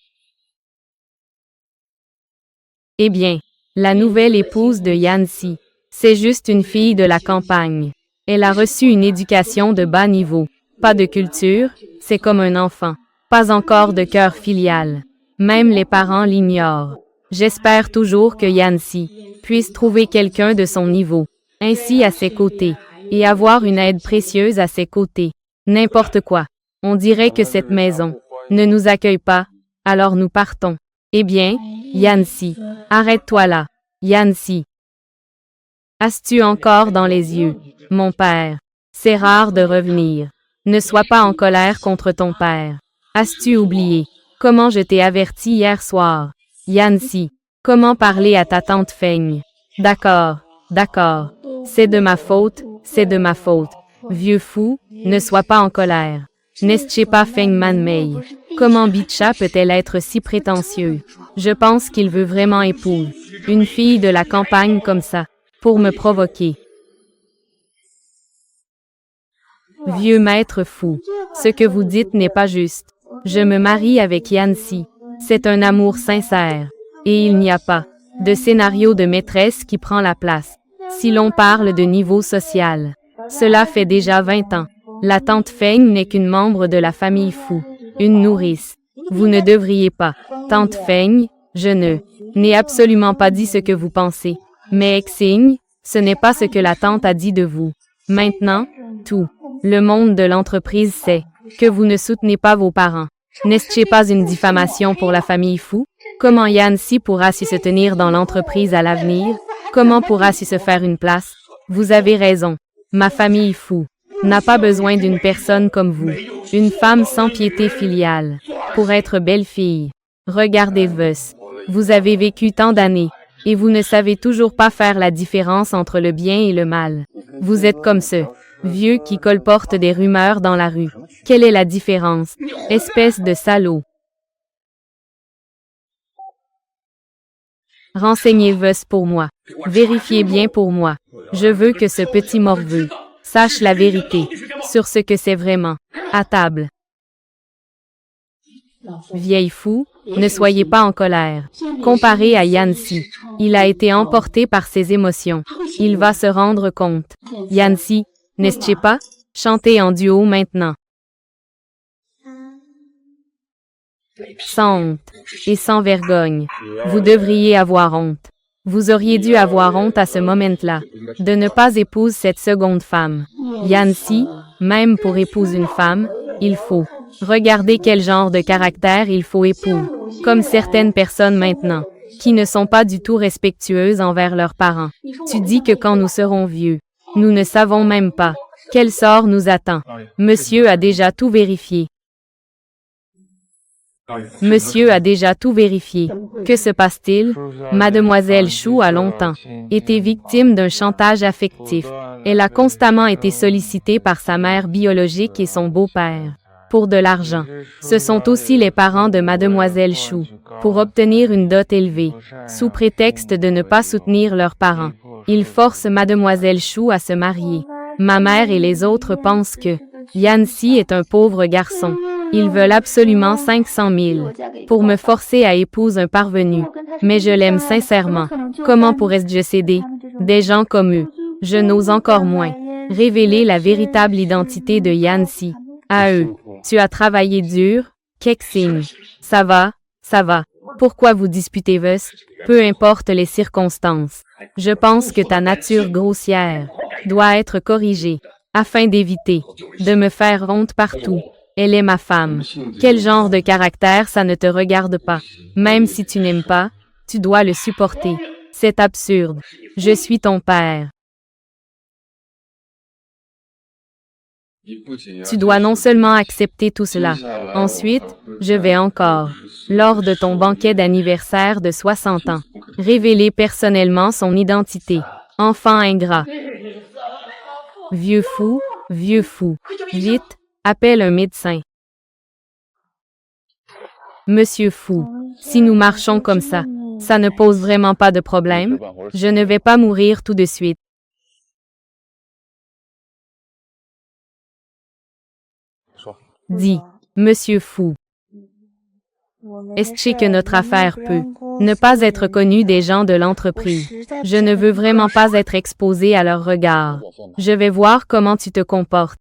Eh bien, la nouvelle épouse de Yancy, c'est juste une fille de la campagne. Elle a reçu une éducation de bas niveau. Pas de culture, c'est comme un enfant. Pas encore de cœur filial. Même les parents l'ignorent. J'espère toujours que Yancy puisse trouver quelqu'un de son niveau, ainsi à ses côtés, et avoir une aide précieuse à ses côtés. N'importe quoi. On dirait que cette maison ne nous accueille pas, alors nous partons. Eh bien, Yancy, arrête-toi là. Yancy. As-tu encore dans les yeux, mon père? C'est rare de revenir. Ne sois pas en colère contre ton père. As-tu oublié comment je t'ai averti hier soir? Yancy, comment parler à ta tante Feng? D'accord, d'accord. C'est de ma faute, c'est de ma faute. Vieux fou, ne sois pas en colère. N'est-ce pas Feng Manmei? Comment Bicha peut-elle être si prétentieux? Je pense qu'il veut vraiment épouser une fille de la campagne comme ça, pour me provoquer. Vieux maître fou, ce que vous dites n'est pas juste. Je me marie avec Yancy. C'est un amour sincère. Et il n'y a pas de scénario de maîtresse qui prend la place. Si l'on parle de niveau social, cela fait déjà 20 ans. La tante Feng n'est qu'une membre de la famille Fou, une nourrice. Vous ne devriez pas. Tante Feng, je n'ai absolument pas dit ce que vous pensez. Mais Xing, ce n'est pas ce que la tante a dit de vous. Maintenant, tout le monde de l'entreprise sait que vous ne soutenez pas vos parents. N'est-ce pas une diffamation pour la famille Fou? Comment Yancy pourra-t-il se tenir dans l'entreprise à l'avenir? Comment pourra-t-il se faire une place? Vous avez raison. Ma famille Fou n'a pas besoin d'une personne comme vous, une femme sans piété filiale, pour être belle-fille. Regardez vous avez vécu tant d'années, et vous ne savez toujours pas faire la différence entre le bien et le mal. Vous êtes comme ce vieux qui colporte des rumeurs dans la rue. Quelle est la différence? Espèce de salaud. Renseignez-vous pour moi. Vérifiez bien pour moi. Je veux que ce petit morveux sache la vérité sur ce que c'est vraiment. À table. Vieille fou, ne soyez pas en colère. Comparé à Yancy, il a été emporté par ses émotions. Il va se rendre compte. Yancy, n'est-ce pas? Chantez en duo maintenant. Sans honte et sans vergogne. Vous devriez avoir honte. Vous auriez dû avoir honte à ce moment-là, de ne pas épouser cette seconde femme. Yancy, même pour épouser une femme, il faut regarder quel genre de caractère il faut épouser. Comme certaines personnes maintenant, qui ne sont pas du tout respectueuses envers leurs parents. Tu dis que quand nous serons vieux, nous ne savons même pas quel sort nous attend. Monsieur a déjà tout vérifié. Monsieur a déjà tout vérifié. Que se passe-t-il? Mademoiselle Chou a longtemps été victime d'un chantage affectif. Elle a constamment été sollicitée par sa mère biologique et son beau-père pour de l'argent. Ce sont aussi les parents de Mademoiselle Chou pour obtenir une dot élevée, sous prétexte de ne pas soutenir leurs parents. Ils forcent Mademoiselle Chou à se marier. Ma mère et les autres pensent que Yancy est un pauvre garçon. Ils veulent absolument 500 000 pour me forcer à épouser un parvenu. Mais je l'aime sincèrement. Comment pourrais-je céder? Des gens comme eux. Je n'ose encore moins révéler la véritable identité de Yancy. À eux. Tu as travaillé dur? Kexing. Ça va, ça va. Pourquoi vous disputez-vous? Peu importe les circonstances. Je pense que ta nature grossière doit être corrigée, afin d'éviter de me faire honte partout. Elle est ma femme. Quel genre de caractère ça ne te regarde pas? Même si tu n'aimes pas, tu dois le supporter. C'est absurde. Je suis ton père. Tu dois non seulement accepter tout cela. Ensuite, je vais encore, lors de ton banquet d'anniversaire de 60 ans, révéler personnellement son identité. Enfant ingrat. Vieux fou, vite, appelle un médecin. Monsieur fou, si nous marchons comme ça ne pose vraiment pas de problème? Je ne vais pas mourir tout de suite. Dis, Monsieur fou. Est-ce que notre affaire peut ne pas être connue des gens de l'entreprise? Je ne veux vraiment pas être exposé à leur regard. Je vais voir comment tu te comportes.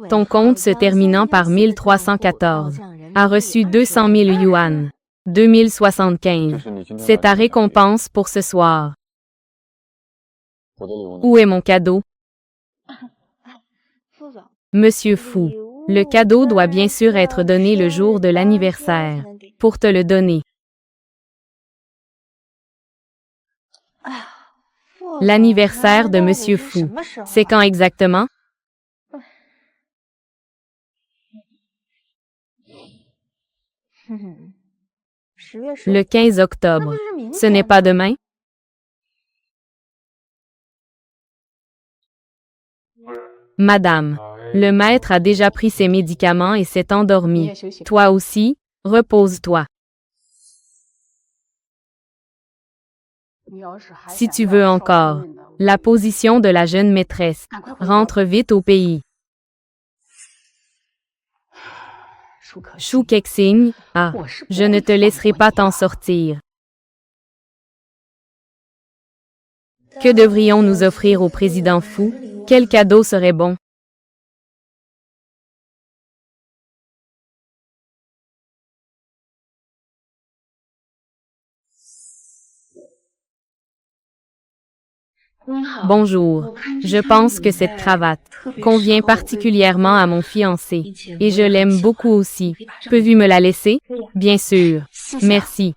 Ton compte se terminant par 1314 a reçu 200 000 yuan. 2075. C'est ta récompense pour ce soir. Où est mon cadeau? Monsieur fou. Le cadeau doit bien sûr être donné le jour de l'anniversaire. Pour te le donner. L'anniversaire de Monsieur Fou. C'est quand exactement? Le 15 octobre. Ce n'est pas demain? Madame, le maître a déjà pris ses médicaments et s'est endormi. Toi aussi, repose-toi. Si tu veux encore la position de la jeune maîtresse, rentre vite au pays. Shu Kexing, je ne te laisserai pas t'en sortir. Que devrions-nous offrir au président fou? Quel cadeau serait bon? Bonjour. Je pense que cette cravate convient particulièrement à mon fiancé. Et je l'aime beaucoup aussi. Peux-tu me la laisser? Bien sûr. Merci.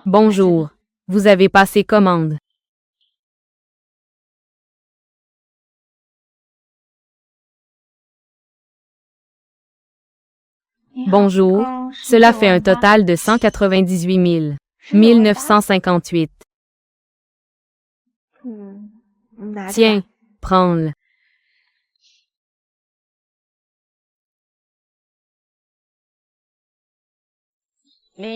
Bonjour. Vous avez passé commande. Bonjour. Cela fait un total de 198 958. Tiens, prends-le.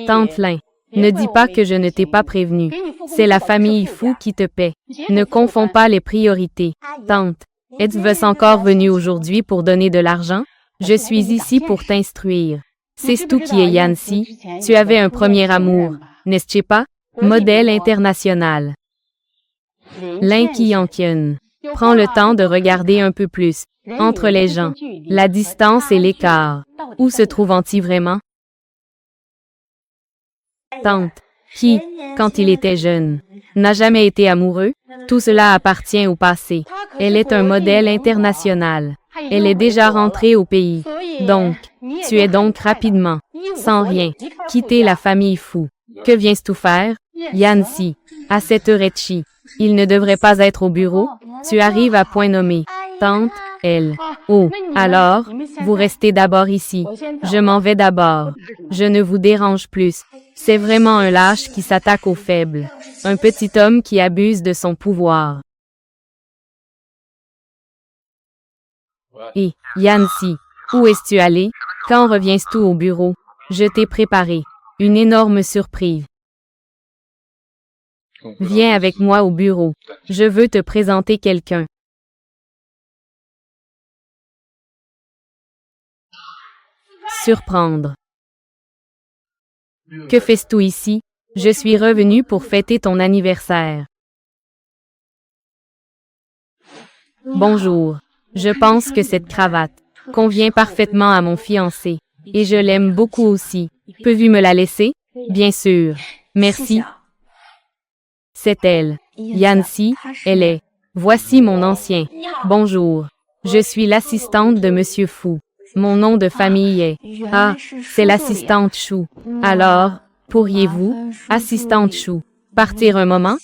Tante Lin, ne dis pas que je ne t'ai pas prévenu. C'est la famille Fou qui te paie. Ne confonds pas les priorités. Tante, es-tu encore venue aujourd'hui pour donner de l'argent? Je suis ici pour t'instruire. C'est tout qui est Yancy. Tu avais un premier amour, n'est-ce pas? Modèle international. Lin Qianqian. Prends le temps de regarder un peu plus. Entre les gens. La distance et l'écart. Où se trouve-t-il vraiment? Tante. Qui, quand il était jeune, n'a jamais été amoureux? Tout cela appartient au passé. Elle est un modèle international. Elle est déjà rentrée au pays. Donc, tu es donc rapidement, sans rien, quitté la famille Fou. Que viens-tu faire? Yancy, à cette heure-ci, il ne devrait pas être au bureau. Tu arrives à point nommé. Tante, elle. Oh, alors, vous restez d'abord ici. Je m'en vais d'abord. Je ne vous dérange plus. C'est vraiment un lâche qui s'attaque aux faibles. Un petit homme qui abuse de son pouvoir. Et, Yancy, où es-tu allé? Quand reviens-tu au bureau? Je t'ai préparé une énorme surprise. Viens avec moi au bureau. Je veux te présenter quelqu'un. Surprendre. Que fais-tu ici? Je suis revenu pour fêter ton anniversaire. Bonjour. Je pense que cette cravate convient parfaitement à mon fiancé. Et je l'aime beaucoup aussi. Peux-tu me la laisser? Bien sûr. Merci. C'est elle. Yancy, elle est. Voici mon ancien. Bonjour. Je suis l'assistante de Monsieur Fou. Mon nom de famille est. C'est l'assistante Chou. Alors, pourriez-vous, assistante Chou, partir un moment?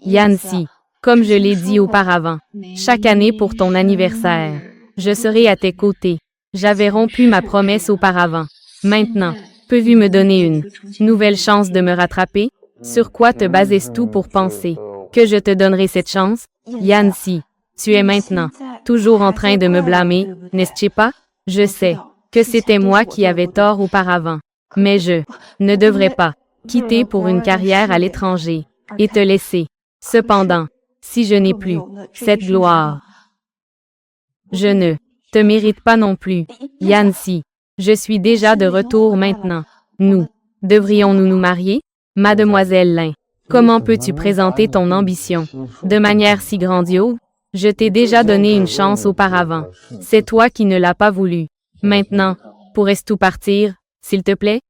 Yancy, comme je l'ai dit auparavant, chaque année pour ton anniversaire, je serai à tes côtés. J'avais rompu ma promesse auparavant. Maintenant, peux-tu me donner une nouvelle chance de me rattraper? Sur quoi te bases-tu pour penser que je te donnerai cette chance? Yancy, tu es maintenant toujours en train de me blâmer, n'est-ce pas? Je sais que c'était moi qui avais tort auparavant, mais je ne devrais pas quitter pour une carrière à l'étranger et te laisser. Cependant, si je n'ai plus cette gloire, je ne te mérite pas non plus. Yancy, je suis déjà de retour maintenant. Nous devrions-nous nous marier? Mademoiselle Lin, comment peux-tu présenter ton ambition de manière si grandiose? Je t'ai déjà donné une chance auparavant. C'est toi qui ne l'as pas voulu. Maintenant, pourrais-tu partir, s'il te plaît?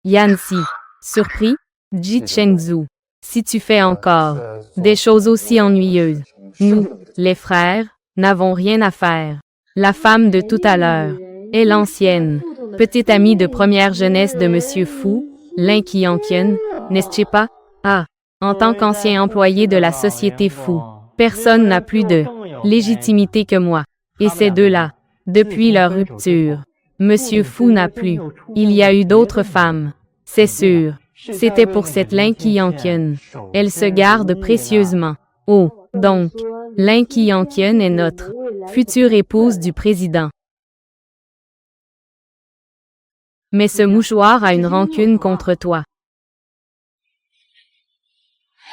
Yancy, surpris? Ji Chengzhu, si tu fais encore des choses aussi ennuyeuses, nous, les frères, n'avons rien à faire. La femme de tout à l'heure est l'ancienne, petite amie de première jeunesse de Monsieur Fu, Lin Qianqian, n'est-ce pas? Ah, en tant qu'ancien employé de la société Fu, personne n'a plus de légitimité que moi. Et ces deux-là, depuis leur rupture, Monsieur Fu n'a plus. Il y a eu d'autres femmes. C'est sûr. C'était pour cette Lin Qianqian. Elle se garde précieusement. Oh, donc, Lin Qianqian est notre future épouse du président. Mais ce mouchoir a une rancune contre toi.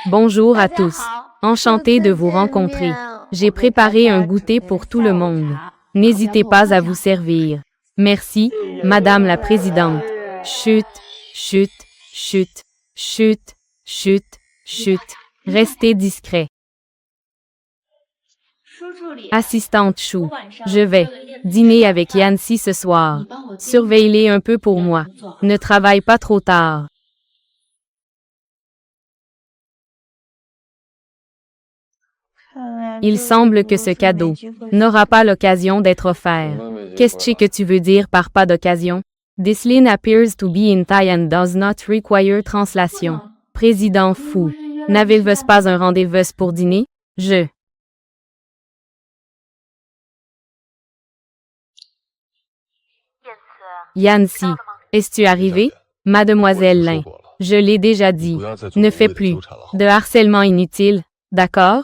Bonjour à tous. Enchanté de vous rencontrer. J'ai préparé un goûter pour tout le monde. N'hésitez pas à vous servir. Merci, Madame la Présidente. Chut, chut, chut, chut, chut, chut. Restez discret. Assistante Chou, je vais dîner avec Yancy ce soir. Surveille-les un peu pour moi. Ne travaille pas trop tard. Il semble que ce cadeau n'aura pas l'occasion d'être offert. Qu'est-ce que tu veux dire par pas d'occasion? This line appears to be in Thai and does not require translation. Président Fu, n'avez-vous pas un rendez-vous pour dîner? Yancy, es-tu arrivé? Mademoiselle Lin, je l'ai déjà dit. Ne fais plus de harcèlement inutile, d'accord?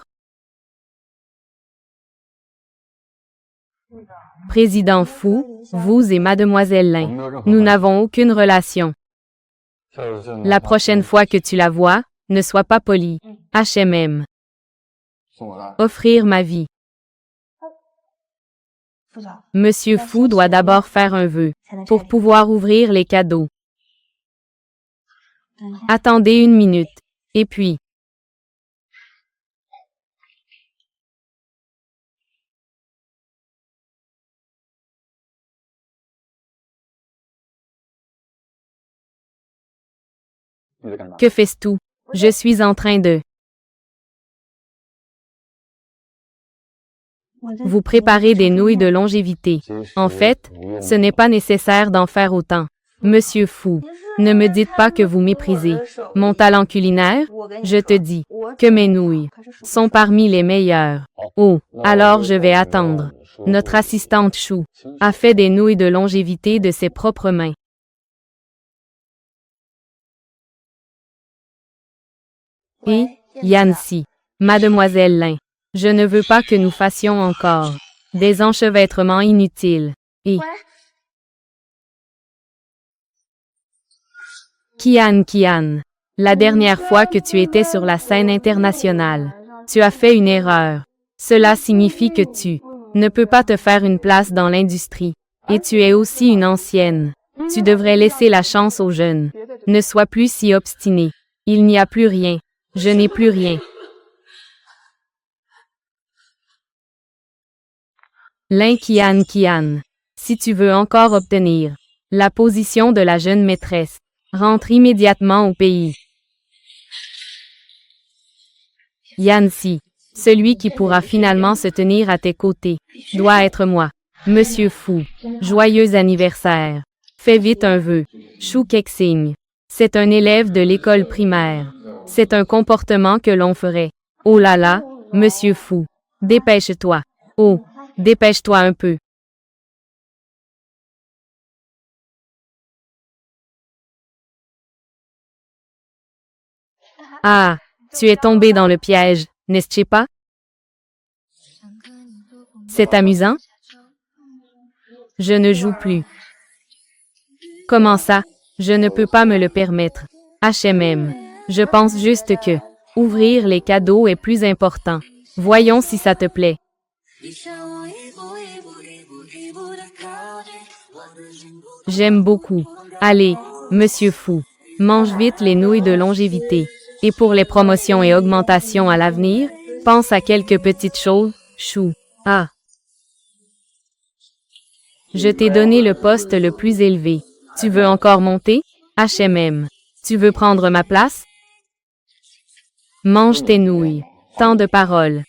Président Fu, vous et Mademoiselle Lin, nous n'avons aucune relation. La prochaine fois que tu la vois, ne sois pas poli. HMM. Offrir ma vie. Monsieur Fu doit d'abord faire un vœu pour pouvoir ouvrir les cadeaux. Attendez une minute. Et puis, que fais-tu? Je suis en train de vous préparer des nouilles de longévité. En fait, ce n'est pas nécessaire d'en faire autant. Monsieur Fu, ne me dites pas que vous méprisez mon talent culinaire. Je te dis que mes nouilles sont parmi les meilleures. Oh, alors je vais attendre. Notre assistante Chou a fait des nouilles de longévité de ses propres mains. Et, Yancy, Mademoiselle Lin, je ne veux pas que nous fassions encore des enchevêtrements inutiles. Et Qian, la dernière fois que tu étais sur la scène internationale, tu as fait une erreur. Cela signifie que tu ne peux pas te faire une place dans l'industrie. Et tu es aussi une ancienne. Tu devrais laisser la chance aux jeunes. Ne sois plus si obstiné. Il n'y a plus rien. Je n'ai plus rien. Lin Qian, si tu veux encore obtenir la position de la jeune maîtresse, rentre immédiatement au pays. Yancy, Celui qui pourra finalement se tenir à tes côtés doit être moi. Monsieur Fu, joyeux anniversaire. Fais vite un vœu. Shu Kexing. C'est un élève de l'école primaire. C'est un comportement que l'on ferait. Oh là là, Monsieur Fu. Dépêche-toi. Oh, dépêche-toi un peu. Ah, tu es tombé dans le piège, n'est-ce pas? C'est amusant? Je ne joue plus. Comment ça? Je ne peux pas me le permettre. HMM. Je pense juste que ouvrir les cadeaux est plus important. Voyons si ça te plaît. J'aime beaucoup. Allez, Monsieur Fu, mange vite les nouilles de longévité. Et pour les promotions et augmentations à l'avenir, pense à quelques petites choses, Chou. Ah. Je t'ai donné le poste le plus élevé. Tu veux encore monter? HMM. Tu veux prendre ma place? Mange tes nouilles. Tant de paroles.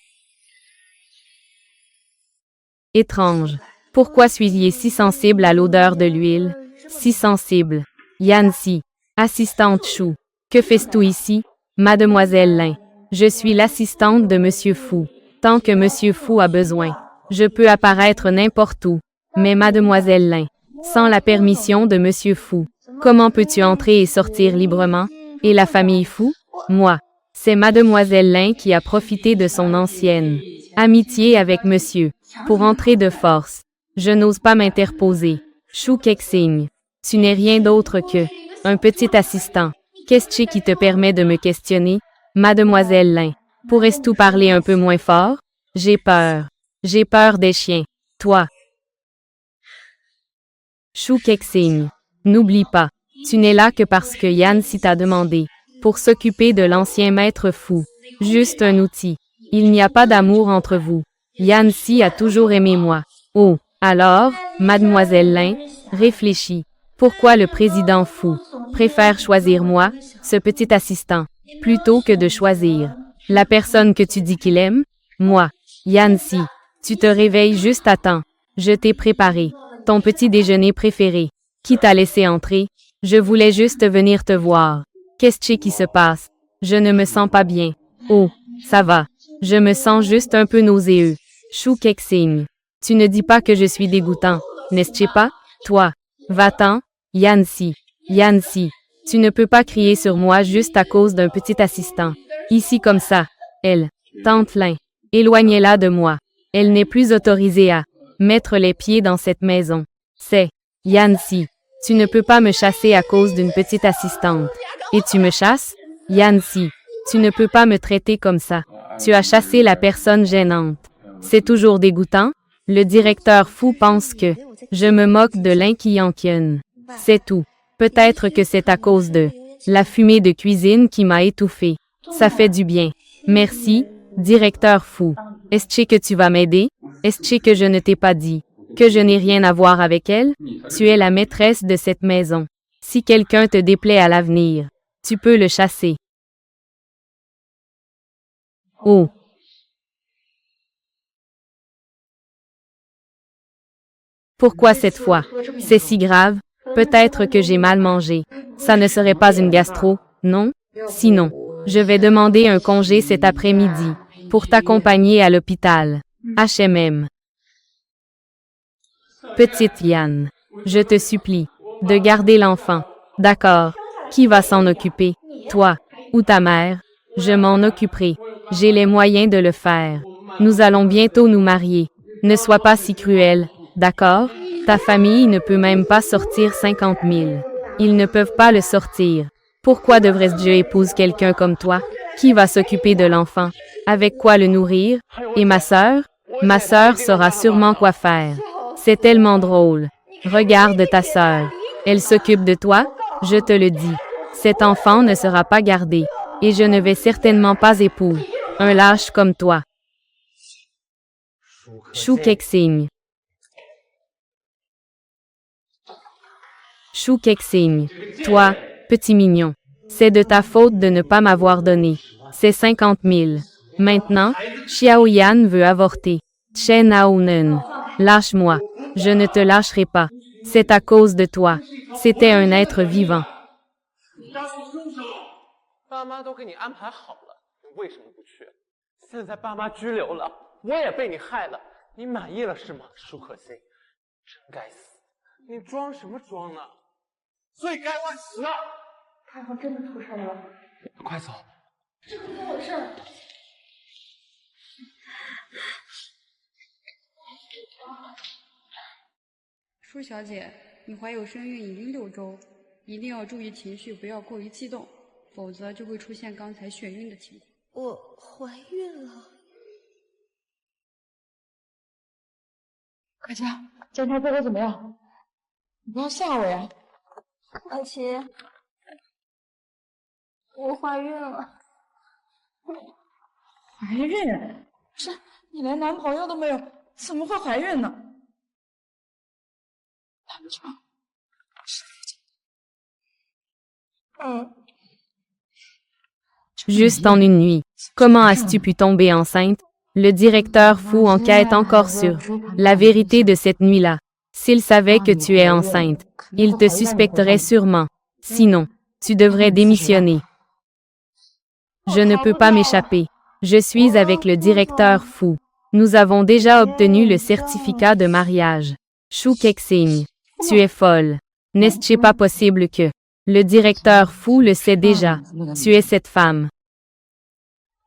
Étrange. Pourquoi suis-je si sensible à l'odeur de l'huile? Si sensible. Yancy. Assistante Chou. Que fais-tu ici? Mademoiselle Lin. Je suis l'assistante de Monsieur Fu. Tant que Monsieur Fu a besoin, je peux apparaître n'importe où. Mais Mademoiselle Lin, sans la permission de Monsieur Fu, comment peux-tu entrer et sortir librement? Et la famille Fu? Moi. C'est Mademoiselle Lin qui a profité de son ancienne amitié avec Monsieur pour entrer de force. Je n'ose pas m'interposer. Shu Kexing. Tu n'es rien d'autre que un petit assistant. Qu'est-ce qui te permet de me questionner? Mademoiselle Lin. Pourrais-tu parler un peu moins fort? J'ai peur. J'ai peur des chiens. Toi. Shu Kexing. N'oublie pas. Tu n'es là que parce que Yancy t'a demandé. Pour s'occuper de l'ancien maître Fu. Juste un outil. Il n'y a pas d'amour entre vous. Yancy a toujours aimé moi. Oh. Alors, Mademoiselle Lin, réfléchis. Pourquoi le président Fu préfère choisir moi, ce petit assistant, plutôt que de choisir la personne que tu dis qu'il aime? Moi. Yancy, tu te réveilles juste à temps. Je t'ai préparé ton petit déjeuner préféré. Qui t'a laissé entrer? Je voulais juste venir te voir. Qu'est-ce qui se passe? Je ne me sens pas bien. Oh, ça va. Je me sens juste un peu nauséeux. Shu Kexing. Tu ne dis pas que je suis dégoûtant, n'est-ce pas? Toi. Va-t'en, Yancy. Yancy. Tu ne peux pas crier sur moi juste à cause d'un petit assistant. Ici comme ça. Elle. Tante Lin. Éloignez-la de moi. Elle n'est plus autorisée à mettre les pieds dans cette maison. C'est Yancy. Tu ne peux pas me chasser à cause d'une petite assistante. Et tu me chasses? Yancy. Tu ne peux pas me traiter comme ça. Tu as chassé la personne gênante. C'est toujours dégoûtant? Le directeur Fu pense que je me moque de Lin Qianqian. C'est tout. Peut-être que c'est à cause de la fumée de cuisine qui m'a étouffé. Ça fait du bien. Merci, directeur Fu. Est-ce que tu vas m'aider? Est-ce que je ne t'ai pas dit que je n'ai rien à voir avec elle? Tu es la maîtresse de cette maison. Si quelqu'un te déplaît à l'avenir, tu peux le chasser. Oh. Pourquoi cette fois? C'est si grave? Peut-être que j'ai mal mangé. Ça ne serait pas une gastro, non? Sinon, je vais demander un congé cet après-midi pour t'accompagner à l'hôpital. HMM. Petite Yann, je te supplie de garder l'enfant. D'accord. Qui va s'en occuper? Toi ou ta mère? Je m'en occuperai. J'ai les moyens de le faire. Nous allons bientôt nous marier. Ne sois pas si cruel. D'accord? Ta famille ne peut même pas sortir 50 000. Ils ne peuvent pas le sortir. Pourquoi devrais-je épouser quelqu'un comme toi? Qui va s'occuper de l'enfant? Avec quoi le nourrir? Et ma sœur? Ma sœur saura sûrement quoi faire. C'est tellement drôle. Regarde ta sœur. Elle s'occupe de toi? Je te le dis. Cet enfant ne sera pas gardé. Et je ne vais certainement pas épouser un lâche comme toi. Shu Kexing. Shu Kexing. Toi, petit mignon. C'est de ta faute de ne pas m'avoir donné ces 50 000. Maintenant, Xiaoyan veut avorter. Chen Aonen. Lâche-moi. Je ne te lâcherai pas. C'est à cause de toi. C'était un être vivant. 爸妈都给你安排好了，你为什么不去？现在爸妈拘留了，我也被你害了，你满意了是吗？舒可欣，真该死！你装什么装呢？罪该万死啊！太后真的出事了，快走！这可怎么回事？舒小姐，你怀有身孕已经6周，一定要注意情绪，不要过于激动，否则就会出现刚才眩晕的情况。我怀孕了。可嘉，检查结果怎么样？你不要吓我呀！阿琪，我怀孕了。怀孕？是你连男朋友都没有，怎么会怀孕呢？难产？Juste en une nuit. Comment as-tu pu tomber enceinte? Le directeur Fu enquête encore sur la vérité de cette nuit-là. S'il savait que tu es enceinte, il te suspecterait sûrement. Sinon, tu devrais démissionner. Je ne peux pas m'échapper. Je suis avec le directeur Fu. Nous avons déjà obtenu le certificat de mariage. Shu Kexing, tu es folle. N'est-ce pas possible que le directeur Fu le sait déjà. Tu es cette femme.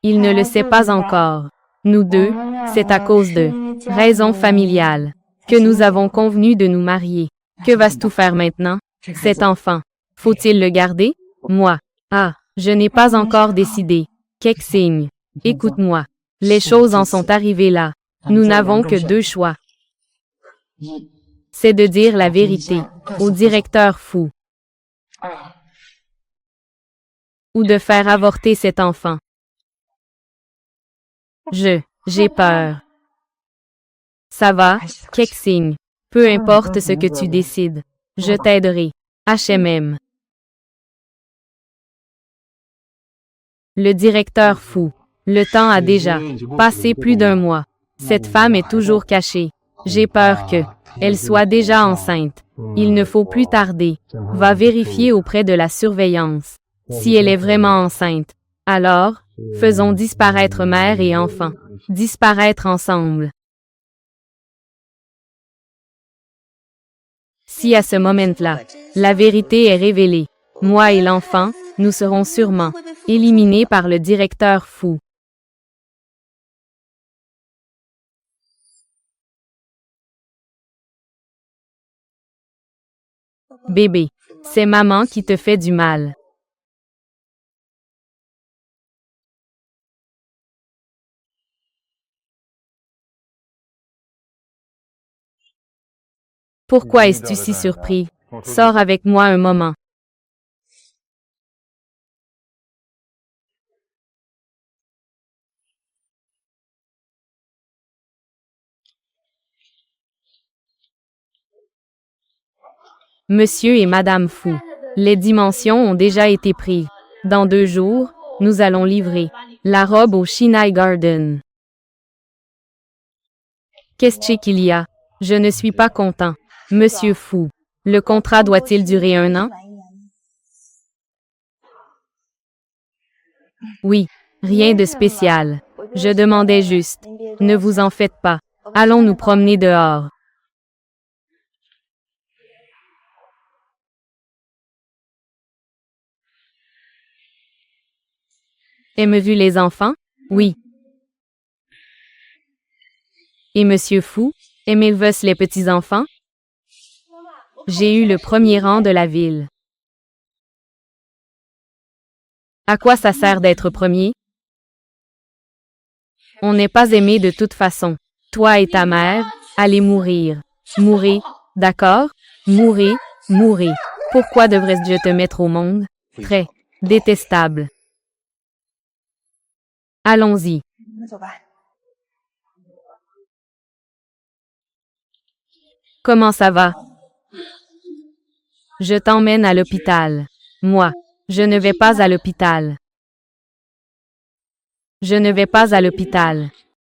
Il ne le sait pas encore. Nous deux, c'est à cause de raisons familiales que nous avons convenu de nous marier. Que vas-tu faire maintenant? Cet enfant, faut-il le garder? Moi. Ah, je n'ai pas encore décidé. Kexing, écoute-moi. Les choses en sont arrivées là. Nous n'avons que 2 choix. C'est de dire la vérité au directeur Fu ou de faire avorter cet enfant. J'ai peur. Ça va, Kexing. Peu importe ce que tu décides. Je t'aiderai. HMM. Le directeur Fu. Le temps a déjà passé plus d'1 mois. Cette femme est toujours cachée. J'ai peur que elle soit déjà enceinte. Il ne faut plus tarder. Va vérifier auprès de la surveillance. Si elle est vraiment enceinte, alors, faisons disparaître mère et enfant. Disparaître ensemble. Si à ce moment-là, la vérité est révélée, moi et l'enfant, nous serons sûrement éliminés par le directeur Fu. Bébé, c'est maman qui te fait du mal. Pourquoi es-tu si surpris? Sors avec moi un moment. Monsieur et Madame Fu, les dimensions ont déjà été prises. Dans 2 jours, nous allons livrer la robe au Shinai Garden. Qu'est-ce qu'il y a? Je ne suis pas content. Monsieur Fu, le contrat doit-il durer 1 an? Oui, rien de spécial. Je demandais juste. Ne vous en faites pas. Allons nous promener dehors. Aimes-tu les enfants? Oui. Et Monsieur Fu, aimez-vous les petits-enfants? J'ai eu le premier rang de la ville. À quoi ça sert d'être premier? On n'est pas aimé de toute façon. Toi et ta mère, allez mourir. Mourez, d'accord? Mourez, mourez. Pourquoi devrais-je te mettre au monde? Très détestable. Allons-y. Comment ça va? Je t'emmène à l'hôpital. Moi, je ne vais pas à l'hôpital. Je ne vais pas à l'hôpital.